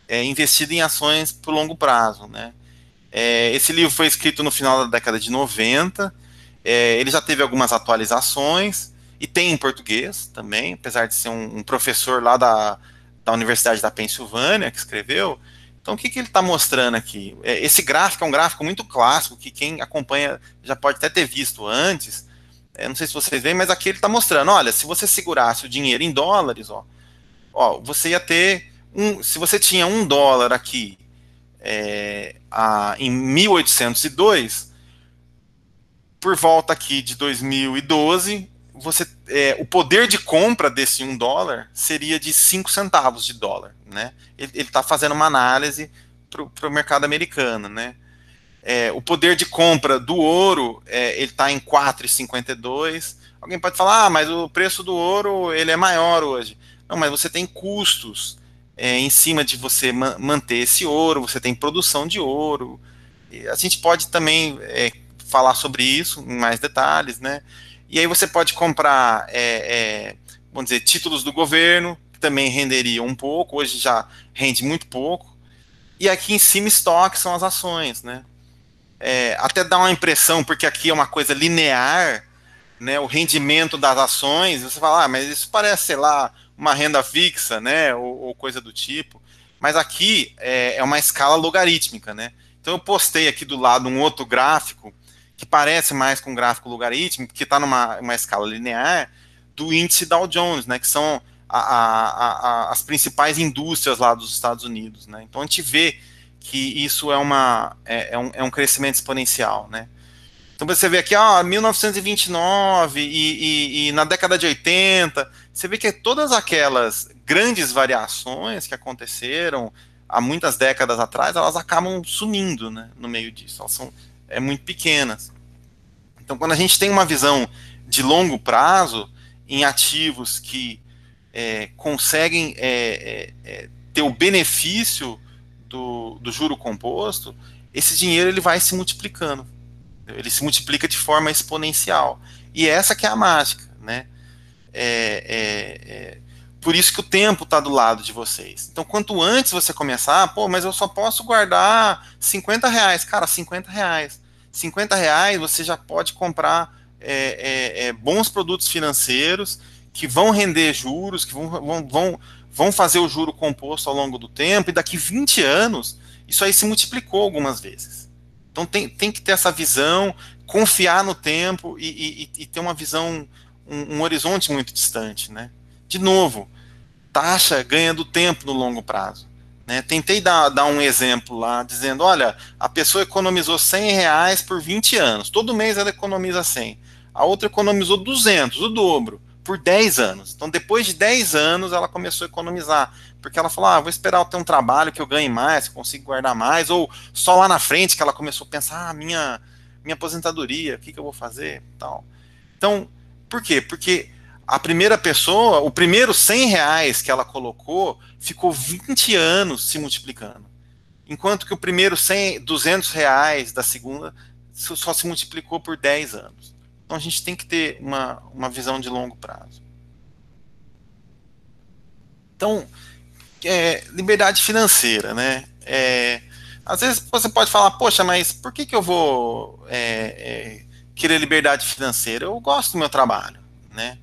Investido em Ações por Longo Prazo, né? Esse livro foi escrito no final da década de 90, ele já teve algumas atualizações, e tem em português também, apesar de ser um professor lá da Universidade da Pensilvânia que escreveu. Então, o que ele está mostrando aqui? Esse gráfico é um gráfico muito clássico, que quem acompanha já pode até ter visto antes. Não sei se vocês veem, mas aqui ele está mostrando, olha, se você segurasse o dinheiro em dólares, você ia ter, se você tinha $1 aqui em 1802, por volta aqui de 2012, o poder de compra desse $1 seria de 5 centavos de dólar, né? Ele está fazendo uma análise para o mercado americano, né? O poder de compra do ouro, ele está em 4,52. Alguém pode falar, mas o preço do ouro ele é maior hoje. Não, mas você tem custos em cima de você manter esse ouro, você tem produção de ouro. A gente pode também falar sobre isso em mais detalhes, né? E aí você pode comprar, vamos dizer, títulos do governo, que também renderiam um pouco, hoje já rende muito pouco. E aqui em cima, estoque são as ações, né? Até dá uma impressão, porque aqui é uma coisa linear, né? O rendimento das ações, você fala, mas isso parece, sei lá, uma renda fixa, né? Ou coisa do tipo. Mas aqui é uma escala logarítmica, né? Então eu postei aqui do lado um outro gráfico, que parece mais com um gráfico logarítmico, que está numa escala linear, do índice Dow Jones, né, que são as principais indústrias lá dos Estados Unidos. Né? Então a gente vê que isso é um crescimento exponencial. Né? Então você vê aqui, 1929 e na década de 80, você vê que todas aquelas grandes variações que aconteceram há muitas décadas atrás, elas acabam sumindo, né, no meio disso. Elas são muito pequenas. Então, quando a gente tem uma visão de longo prazo em ativos que conseguem ter o benefício do juro composto, esse dinheiro ele vai se multiplicando. Ele se multiplica de forma exponencial. E essa que é a mágica, né? Por isso que o tempo está do lado de vocês. Então, quanto antes você começar, mas eu só posso guardar R$50. Cara, R$50. R$50 você já pode comprar bons produtos financeiros que vão render juros, que vão fazer o juro composto ao longo do tempo, e daqui 20 anos, isso aí se multiplicou algumas vezes. Então tem que ter essa visão, confiar no tempo e ter uma visão, um horizonte muito distante, né? De novo, taxa ganha do tempo no longo prazo. Né? Tentei dar um exemplo lá, dizendo, olha, a pessoa economizou R$100 por 20 anos, todo mês ela economiza 100. A outra economizou 200, o dobro. por 10 anos. Então, depois de 10 anos, ela começou a economizar. Porque ela falou, vou esperar eu ter um trabalho que eu ganhe mais, que eu consiga guardar mais. Ou só lá na frente que ela começou a pensar, minha aposentadoria, o que eu vou fazer? Tal. Então, por quê? Porque a primeira pessoa, o primeiro R$ 100 que ela colocou, ficou 20 anos se multiplicando. Enquanto que o primeiro R$ 200 da segunda só se multiplicou por 10 anos. Então a gente tem que ter uma visão de longo prazo. Então, liberdade financeira, né? Às vezes você pode falar, poxa, mas por que eu vou querer liberdade financeira? Eu gosto do meu trabalho, né?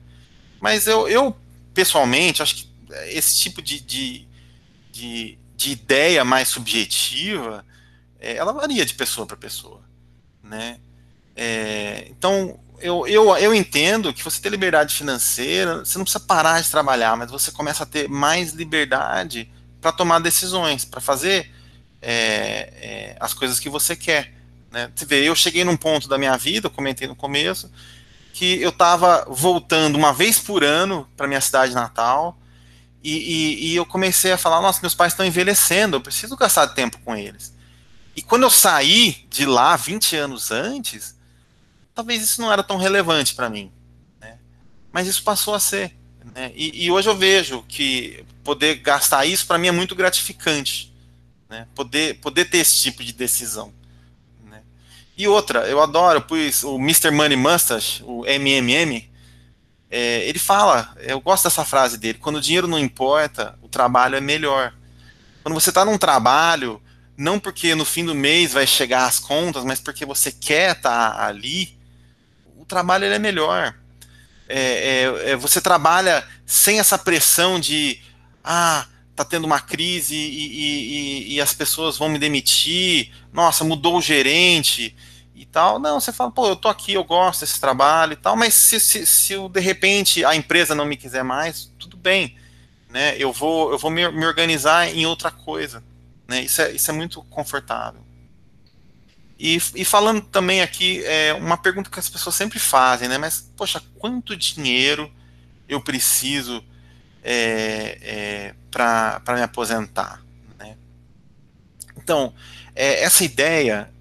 Mas eu pessoalmente, acho que esse tipo de ideia mais subjetiva, ela varia de pessoa para pessoa, né? Então, eu entendo que você ter liberdade financeira, você não precisa parar de trabalhar, mas você começa a ter mais liberdade para tomar decisões, para fazer as coisas que você quer, né? Você vê, eu cheguei num ponto da minha vida, eu comentei no começo, que eu estava voltando uma vez por ano para minha cidade natal, e eu comecei a falar, nossa, meus pais estão envelhecendo, eu preciso gastar tempo com eles. E quando eu saí de lá 20 anos antes, talvez isso não era tão relevante para mim, né? Mas isso passou a ser, né? E hoje eu vejo que poder gastar isso para mim é muito gratificante, né? Poder ter esse tipo de decisão, né? E outra, eu adoro, pois o Mr. Money Mustache, o MMM, ele fala, eu gosto dessa frase dele, quando o dinheiro não importa, o trabalho é melhor. Quando você está num trabalho, não porque no fim do mês vai chegar as contas, mas porque você quer estar ali, o trabalho ele é melhor. Você trabalha sem essa pressão de tá tendo uma crise e as pessoas vão me demitir, nossa, mudou o gerente e tal. Não, você fala, pô, eu tô aqui, eu gosto desse trabalho e tal, mas se de repente a empresa não me quiser mais, tudo bem, né? Eu vou me organizar em outra coisa, né? Isso é muito confortável. E falando também aqui, uma pergunta que as pessoas sempre fazem, né? Mas, poxa, quanto dinheiro eu preciso para me aposentar, né? Então, essa ideia,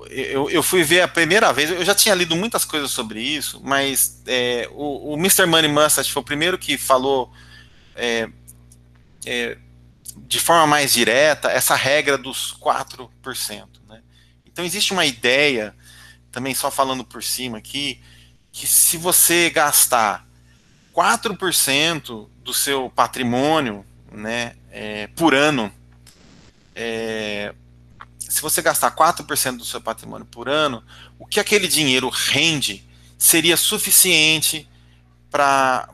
eu fui ver a primeira vez, eu já tinha lido muitas coisas sobre isso, mas o Mr. Money Mustache foi o primeiro que falou de forma mais direta essa regra dos 4%, né? Então existe uma ideia, também só falando por cima aqui, que se você gastar 4% do seu patrimônio, né, por ano, se você gastar 4% do seu patrimônio por ano, o que aquele dinheiro rende seria suficiente para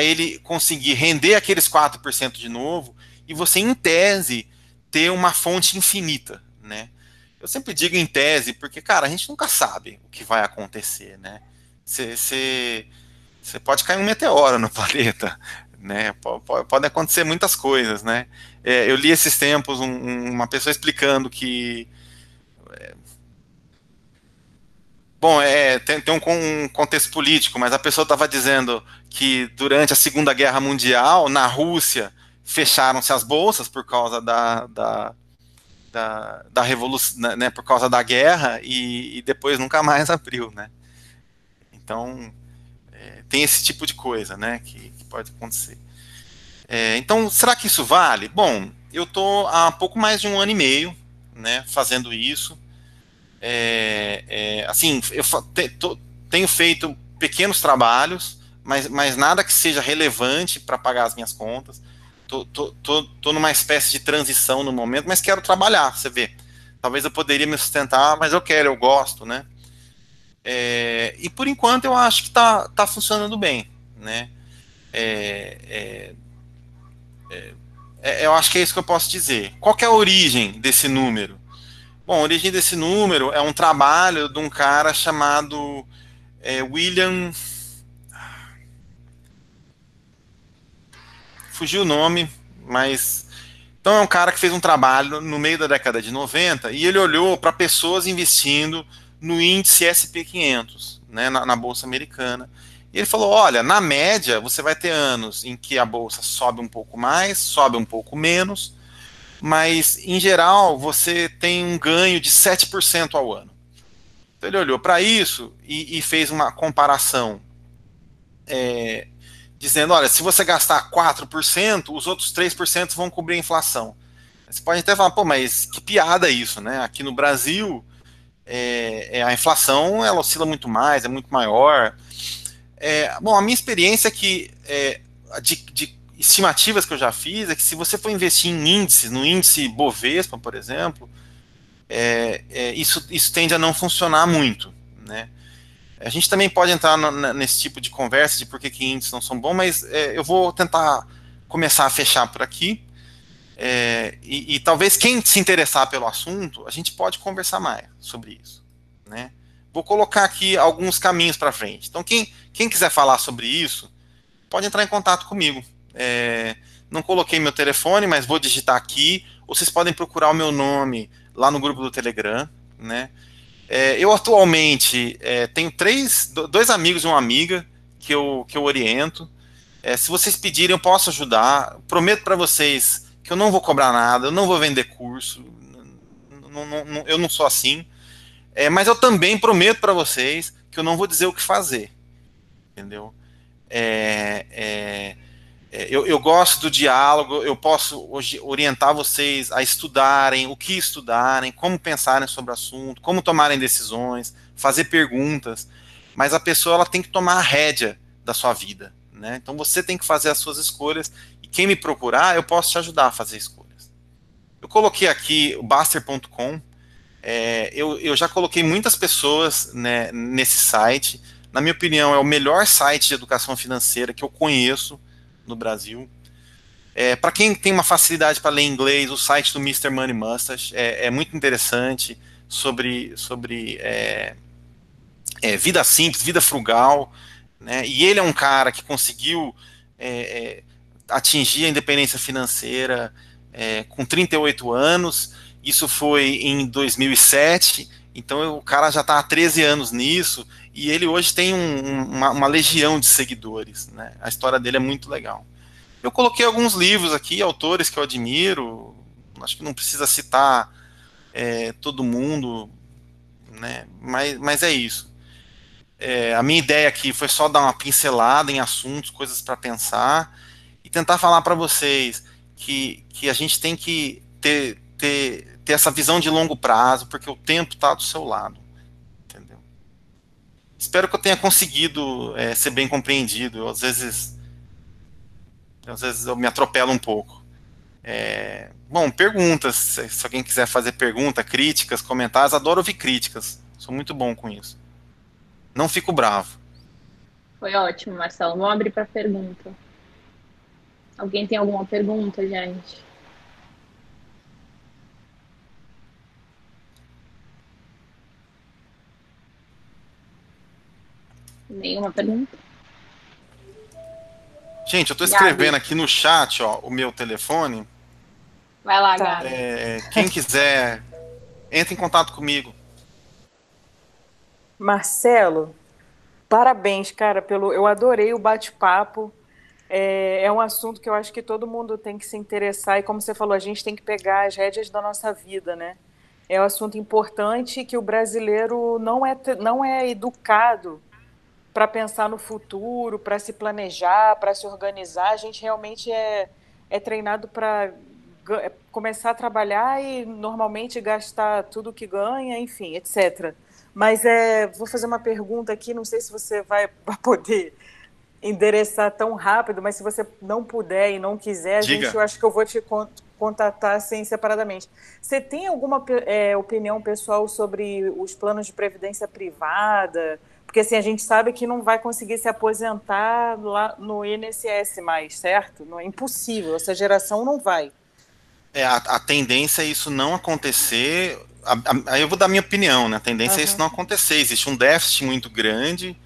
ele conseguir render aqueles 4% de novo e você, em tese, ter uma fonte infinita, né? Eu sempre digo em tese, porque, cara, a gente nunca sabe o que vai acontecer, né? Você pode cair um meteoro no planeta, né? Pode acontecer muitas coisas, né? Eu li esses tempos uma pessoa explicando que bom, tem um contexto político, mas a pessoa estava dizendo que durante a Segunda Guerra Mundial, na Rússia, fecharam-se as bolsas por causa da revolução, né, por causa da guerra, e depois nunca mais abriu, né? Então, tem esse tipo de coisa, né, que pode acontecer. Então, será que isso vale? Bom, eu estou há pouco mais de 1 ano e meio, né, fazendo isso. Assim, tenho feito pequenos trabalhos, mas nada que seja relevante para pagar as minhas contas. Tô numa espécie de transição no momento, mas quero trabalhar, você vê. Talvez eu poderia me sustentar, mas eu quero, eu gosto, né? E por enquanto eu acho que tá funcionando bem, né? Eu acho que é isso que eu posso dizer. Qual que é a origem desse número? Bom, a origem desse número é um trabalho de um cara chamado William. Fugiu o nome, mas. Então é um cara que fez um trabalho no meio da década de 90 e ele olhou para pessoas investindo no índice SP500, né, na Bolsa Americana. E ele falou, olha, na média, você vai ter anos em que a Bolsa sobe um pouco mais, sobe um pouco menos, mas, em geral, você tem um ganho de 7% ao ano. Então, ele olhou para isso e fez uma comparação, dizendo, olha, se você gastar 4%, os outros 3% vão cobrir a inflação. Você pode até falar, pô, mas que piada isso, né? Aqui no Brasil, a inflação, ela oscila muito mais, é muito maior. Bom, a minha experiência é que, de estimativas que eu já fiz, é que se você for investir em índices, no índice Bovespa, por exemplo, isso tende a não funcionar muito, né? A gente também pode entrar nesse tipo de conversa de por que índices não são bons, mas eu vou tentar começar a fechar por aqui. E talvez quem se interessar pelo assunto, a gente pode conversar mais sobre isso, né? Vou colocar aqui alguns caminhos para frente. Então, quem quiser falar sobre isso, pode entrar em contato comigo. Não coloquei meu telefone, mas vou digitar aqui, ou vocês podem procurar o meu nome lá no grupo do Telegram, né? Eu atualmente tenho dois amigos e uma amiga que eu oriento. Se vocês pedirem, eu posso ajudar. Prometo para vocês que eu não vou cobrar nada, eu não vou vender curso, eu não sou assim. Mas eu também prometo para vocês que eu não vou dizer o que fazer, entendeu? Eu gosto do diálogo, eu posso hoje orientar vocês a estudarem, o que estudarem, como pensarem sobre o assunto, como tomarem decisões, fazer perguntas, mas a pessoa ela tem que tomar a rédea da sua vida, né? Então você tem que fazer as suas escolhas, e quem me procurar, eu posso te ajudar a fazer escolhas. Eu coloquei aqui o Baster.com, eu já coloquei muitas pessoas, né, nesse site. Na minha opinião, é o melhor site de educação financeira que eu conheço no Brasil. Para quem tem uma facilidade para ler inglês, o site do Mr. Money Mustache é muito interessante sobre vida simples, vida frugal, né? E ele é um cara que conseguiu atingir a independência financeira com 38 anos. Isso foi em 2007, então o cara já está há 13 anos nisso, e ele hoje tem uma legião de seguidores, né? A história dele é muito legal. Eu coloquei alguns livros aqui, autores que eu admiro, acho que não precisa citar todo mundo, né? Mas é isso. A minha ideia aqui foi só dar uma pincelada em assuntos, coisas para pensar, e tentar falar para vocês que a gente tem que ter essa visão de longo prazo, porque o tempo está do seu lado, entendeu? Espero que eu tenha conseguido ser bem compreendido. Às vezes eu me atropelo um pouco. Bom, perguntas, se alguém quiser fazer pergunta, críticas, comentários, adoro ouvir críticas, sou muito bom com isso. Não fico bravo. Foi ótimo, Marcelo. Vamos abrir para pergunta. Alguém tem alguma pergunta, gente? Nenhuma pergunta? Gente, eu estou escrevendo aqui no chat, ó, o meu telefone. Vai lá, Gabi. Quem quiser, entre em contato comigo. Marcelo, parabéns, cara, eu adorei o bate-papo. É um assunto que eu acho que todo mundo tem que se interessar, e como você falou, a gente tem que pegar as rédeas da nossa vida, né? É um assunto importante que o brasileiro não é educado para pensar no futuro, para se planejar, para se organizar. A gente realmente é treinado para começar a trabalhar e normalmente gastar tudo que ganha, enfim, etc. Mas vou fazer uma pergunta aqui, não sei se você vai poder endereçar tão rápido, mas se você não puder e não quiser, eu acho que eu vou te contatar assim, separadamente. Você tem alguma opinião pessoal sobre os planos de previdência privada? Porque assim, a gente sabe que não vai conseguir se aposentar lá no INSS mais, certo? Não é impossível, essa geração não vai. A tendência é isso não acontecer. Aí eu vou dar minha opinião, né? A tendência é isso não acontecer. Existe um déficit muito grande.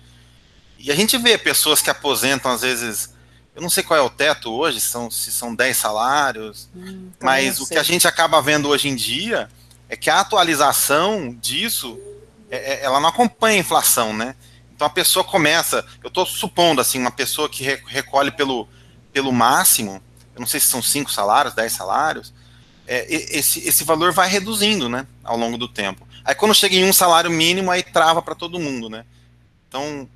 E a gente vê pessoas que aposentam, às vezes, eu não sei qual é o teto hoje, se são 10 salários, mas o que a gente acaba vendo hoje em dia é que a atualização disso ela não acompanha a inflação, né? Então a pessoa começa, eu estou supondo assim, uma pessoa que recolhe pelo máximo, eu não sei se são 5 salários, 10 salários, esse valor vai reduzindo, né, ao longo do tempo. Aí quando chega em um salário mínimo, aí trava para todo mundo, né? Então,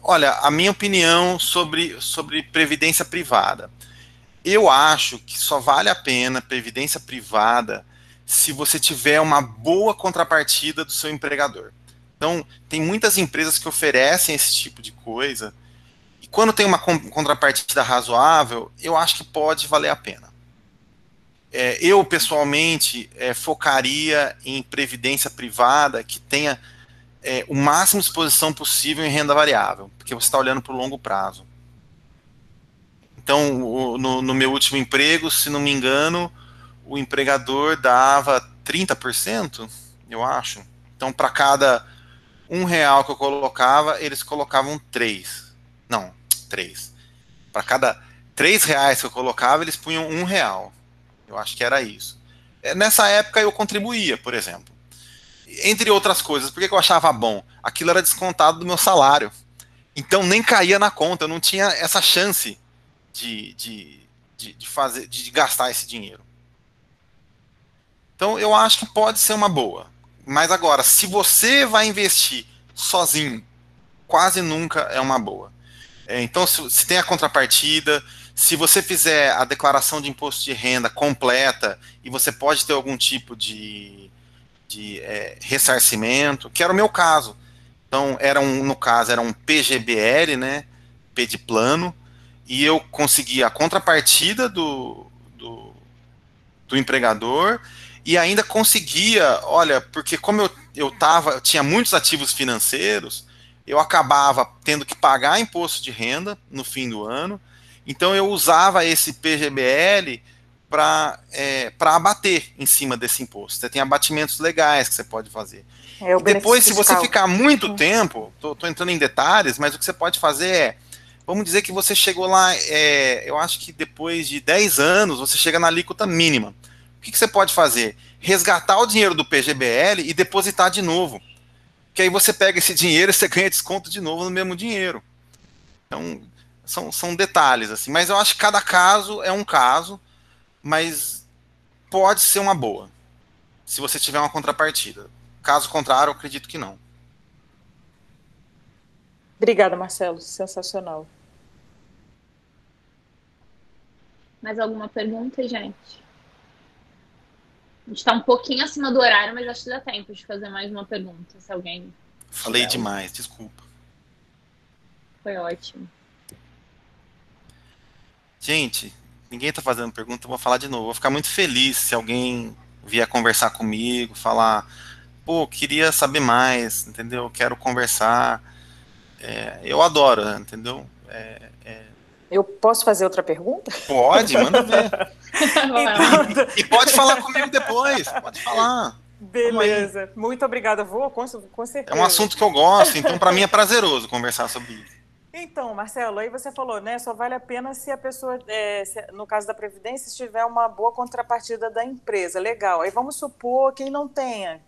olha, a minha opinião sobre previdência privada. Eu acho que só vale a pena previdência privada se você tiver uma boa contrapartida do seu empregador. Então, tem muitas empresas que oferecem esse tipo de coisa, e quando tem uma contrapartida razoável, eu acho que pode valer a pena. Eu, pessoalmente, focaria em previdência privada que tenha o máximo de exposição possível em renda variável, porque você está olhando para o longo prazo. Então, no meu último emprego, se não me engano, o empregador dava 30%, eu acho. Então, para cada R$ 1 que eu colocava, eles colocavam 3. Não, 3. Para cada R$ 3 que eu colocava, eles punham R$ 1. Eu acho que era isso. Nessa época eu contribuía, por exemplo. Entre outras coisas, por que eu achava bom? Aquilo era descontado do meu salário. Então nem caía na conta, eu não tinha essa chance de gastar esse dinheiro. Então eu acho que pode ser uma boa. Mas agora, se você vai investir sozinho, quase nunca é uma boa. Então, se tem a contrapartida, se você fizer a declaração de imposto de renda completa, e você pode ter algum tipo de ressarcimento, que era o meu caso. Então, no caso, era um PGBL, né, P de plano, e eu conseguia a contrapartida do empregador, e ainda conseguia, olha, porque como eu tinha muitos ativos financeiros, eu acabava tendo que pagar imposto de renda no fim do ano, então eu usava esse PGBL para abater em cima desse imposto. Você tem abatimentos legais que você pode fazer. E depois, se você ficar muito tempo, estou entrando em detalhes, mas o que você pode fazer vamos dizer que você chegou lá, eu acho que depois de 10 anos, você chega na alíquota mínima. O que você pode fazer? Resgatar o dinheiro do PGBL e depositar de novo. Que aí você pega esse dinheiro e você ganha desconto de novo no mesmo dinheiro. Então, são detalhes, assim. Mas eu acho que cada caso é um caso, mas pode ser uma boa, se você tiver uma contrapartida. Caso contrário, eu acredito que não. Obrigada, Marcelo. Sensacional. Mais alguma pergunta, gente? A gente está um pouquinho acima do horário, mas acho que dá tempo de fazer mais uma pergunta, se alguém... Falei demais, desculpa. Foi ótimo. Gente, ninguém está fazendo pergunta, eu vou falar de novo. Vou ficar muito feliz se alguém vier conversar comigo, falar, pô, queria saber mais, entendeu? Quero conversar. Eu adoro, entendeu? Eu posso fazer outra pergunta? Pode, manda ver. E pode falar comigo depois, pode falar. Beleza, muito obrigada, vou, com certeza. É um assunto que eu gosto, então para mim é prazeroso conversar sobre isso. Então, Marcelo, aí você falou, né, só vale a pena se a pessoa, no caso da Previdência, se tiver uma boa contrapartida da empresa, legal. Aí vamos supor quem não tenha,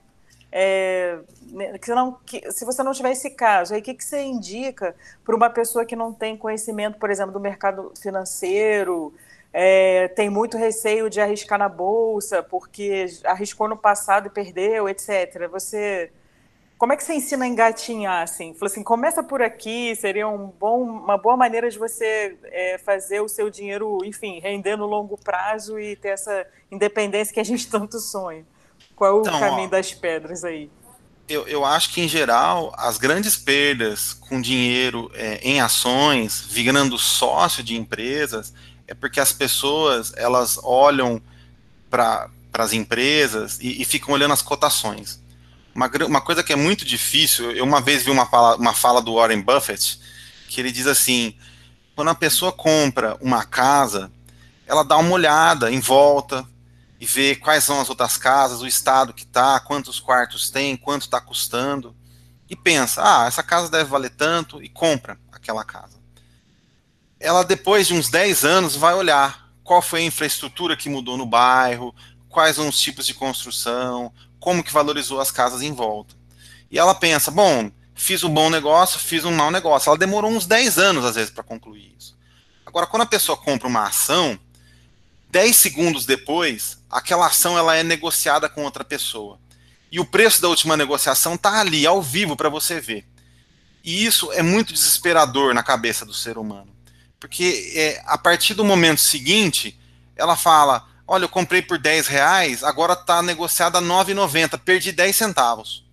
se você não tiver esse caso, aí o que você indica para uma pessoa que não tem conhecimento, por exemplo, do mercado financeiro, tem muito receio de arriscar na bolsa, porque arriscou no passado e perdeu, etc. Como é que você ensina a engatinhar, assim? Falou assim, começa por aqui, seria uma boa maneira de você fazer o seu dinheiro, enfim, render no longo prazo e ter essa independência que a gente tanto sonha. Qual é o caminho das pedras aí? Eu acho que, em geral, as grandes perdas com dinheiro em ações, virando sócio de empresas, é porque as pessoas elas olham para as empresas e ficam olhando as cotações. Uma coisa que é muito difícil, eu uma vez vi uma fala do Warren Buffett, que ele diz assim, quando a pessoa compra uma casa, ela dá uma olhada em volta, e ver quais são as outras casas, o estado que está, quantos quartos tem, quanto está custando, e pensa, essa casa deve valer tanto, e compra aquela casa. Ela, depois de uns 10 anos, vai olhar qual foi a infraestrutura que mudou no bairro, quais são os tipos de construção, como que valorizou as casas em volta. E ela pensa, bom, fiz um bom negócio, fiz um mau negócio. Ela demorou uns 10 anos, às vezes, para concluir isso. Agora, quando a pessoa compra uma ação, 10 segundos depois, aquela ação ela é negociada com outra pessoa. E o preço da última negociação está ali, ao vivo, para você ver. E isso é muito desesperador na cabeça do ser humano. Porque a partir do momento seguinte, ela fala, olha, eu comprei por R$10, agora está negociada a R$9,90, perdi 10 centavos.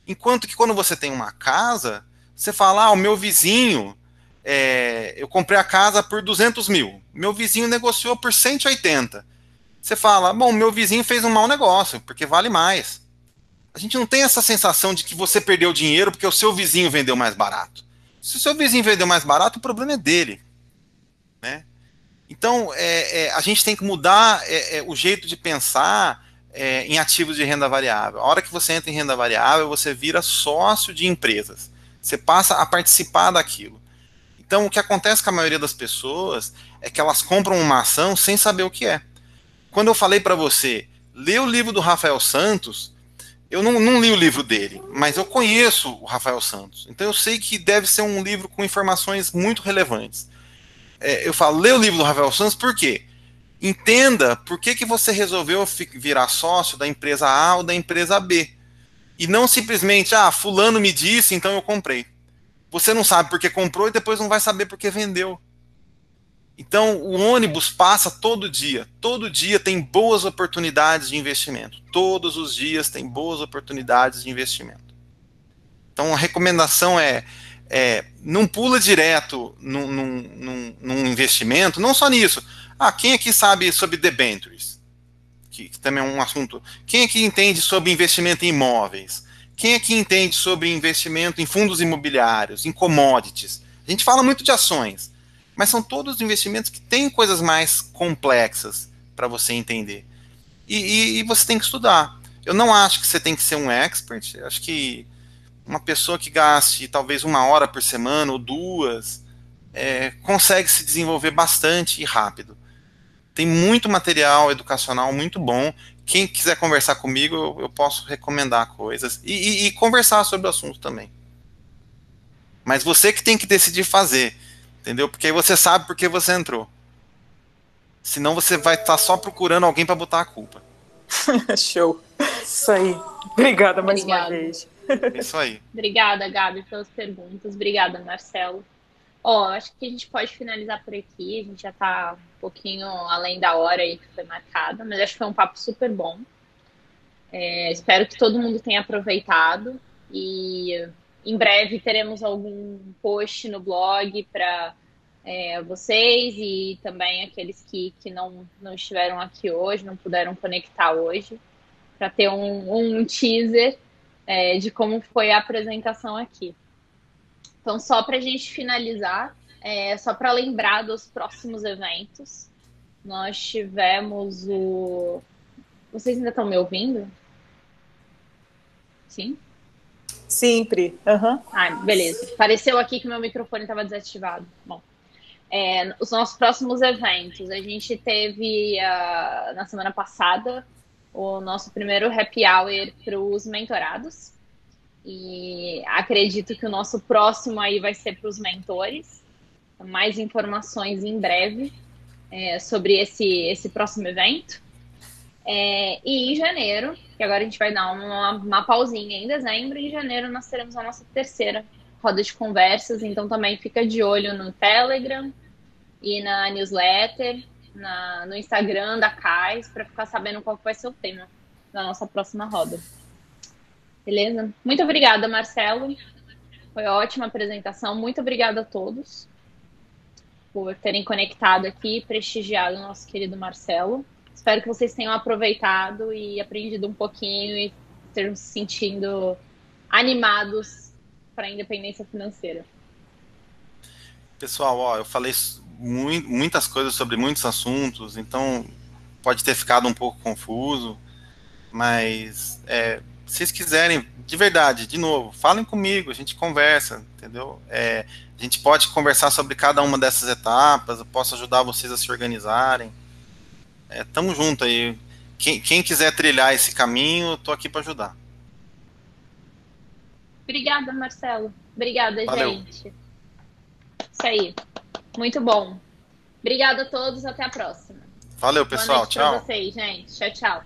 Enquanto que quando você tem uma casa, você fala, o meu vizinho, eu comprei a casa por 200 mil, meu vizinho negociou por 180. Você fala, bom, meu vizinho fez um mau negócio, porque vale mais. A gente não tem essa sensação de que você perdeu dinheiro porque o seu vizinho vendeu mais barato. Se o seu vizinho vendeu mais barato, o problema é dele, né? Então, a gente tem que mudar o jeito de pensar em ativos de renda variável. A hora que você entra em renda variável, você vira sócio de empresas. Você passa a participar daquilo. Então, o que acontece com a maioria das pessoas é que elas compram uma ação sem saber o que é. Quando eu falei para você, lê o livro do Rafael Santos, eu não li o livro dele, mas eu conheço o Rafael Santos. Então, eu sei que deve ser um livro com informações muito relevantes. Eu falo, lê o livro do Rafael Santos, por quê? Entenda por que você resolveu virar sócio da empresa A ou da empresa B. E não simplesmente, fulano me disse, então eu comprei. Você não sabe por que comprou e depois não vai saber por que vendeu. Então, o ônibus passa todo dia. Todo dia tem boas oportunidades de investimento. Todos os dias tem boas oportunidades de investimento. Então, a recomendação não pula direto num investimento, não só nisso. Quem aqui sabe sobre debentures? Que também é um assunto. Quem aqui entende sobre investimento em imóveis? Quem aqui entende sobre investimento em fundos imobiliários, em commodities? A gente fala muito de ações, mas são todos investimentos que têm coisas mais complexas para você entender. E você tem que estudar. Eu não acho que você tem que ser um expert. Eu acho que uma pessoa que gaste talvez 1 hora por semana ou 2, consegue se desenvolver bastante e rápido. Tem muito material educacional muito bom. Quem quiser conversar comigo, eu posso recomendar coisas. E conversar sobre o assunto também. Mas você que tem que decidir fazer. Entendeu? Porque aí você sabe por que você entrou. Senão você vai estar só procurando alguém para botar a culpa. Show. Isso aí. Obrigada mais uma vez. Isso aí. Obrigada, Gabi, pelas perguntas. Obrigada, Marcelo. Acho que a gente pode finalizar por aqui. A gente já está um pouquinho além da hora aí que foi marcada, mas acho que foi um papo super bom. Espero que todo mundo tenha aproveitado e em breve teremos algum post no blog para vocês e também aqueles que não estiveram aqui hoje, não puderam conectar hoje, para ter um teaser de como foi a apresentação aqui. Então, só para a gente finalizar, só para lembrar dos próximos eventos, nós tivemos o... Vocês ainda estão me ouvindo? Sim? Sempre. Uhum. Beleza. Pareceu aqui que meu microfone estava desativado. Bom, os nossos próximos eventos, a gente teve na semana passada o nosso primeiro happy hour para os mentorados. E acredito que o nosso próximo aí vai ser para os mentores. Mais informações em breve sobre esse próximo evento. E em janeiro, que agora a gente vai dar uma pausinha em dezembro, em janeiro nós teremos a nossa terceira roda de conversas, então também fica de olho no Telegram e na newsletter, no Instagram da CAIS, para ficar sabendo qual vai ser o tema da nossa próxima roda. Beleza? Muito obrigada, Marcelo. Foi ótima apresentação. Muito obrigada a todos por terem conectado aqui e prestigiado o nosso querido Marcelo. Espero que vocês tenham aproveitado e aprendido um pouquinho e estejam se sentindo animados para a independência financeira. Pessoal, eu falei muitas coisas sobre muitos assuntos, então pode ter ficado um pouco confuso, mas se vocês quiserem, de verdade, de novo, falem comigo, a gente conversa, entendeu? A gente pode conversar sobre cada uma dessas etapas, eu posso ajudar vocês a se organizarem. Tamo junto aí. Quem quiser trilhar esse caminho, eu tô aqui para ajudar. Obrigada, Marcelo. Obrigada, Valeu. gente. Isso aí. Muito bom. Obrigada a todos. Até a próxima. Valeu, Boa pessoal. noite pra Tchau. vocês, gente. Tchau, tchau.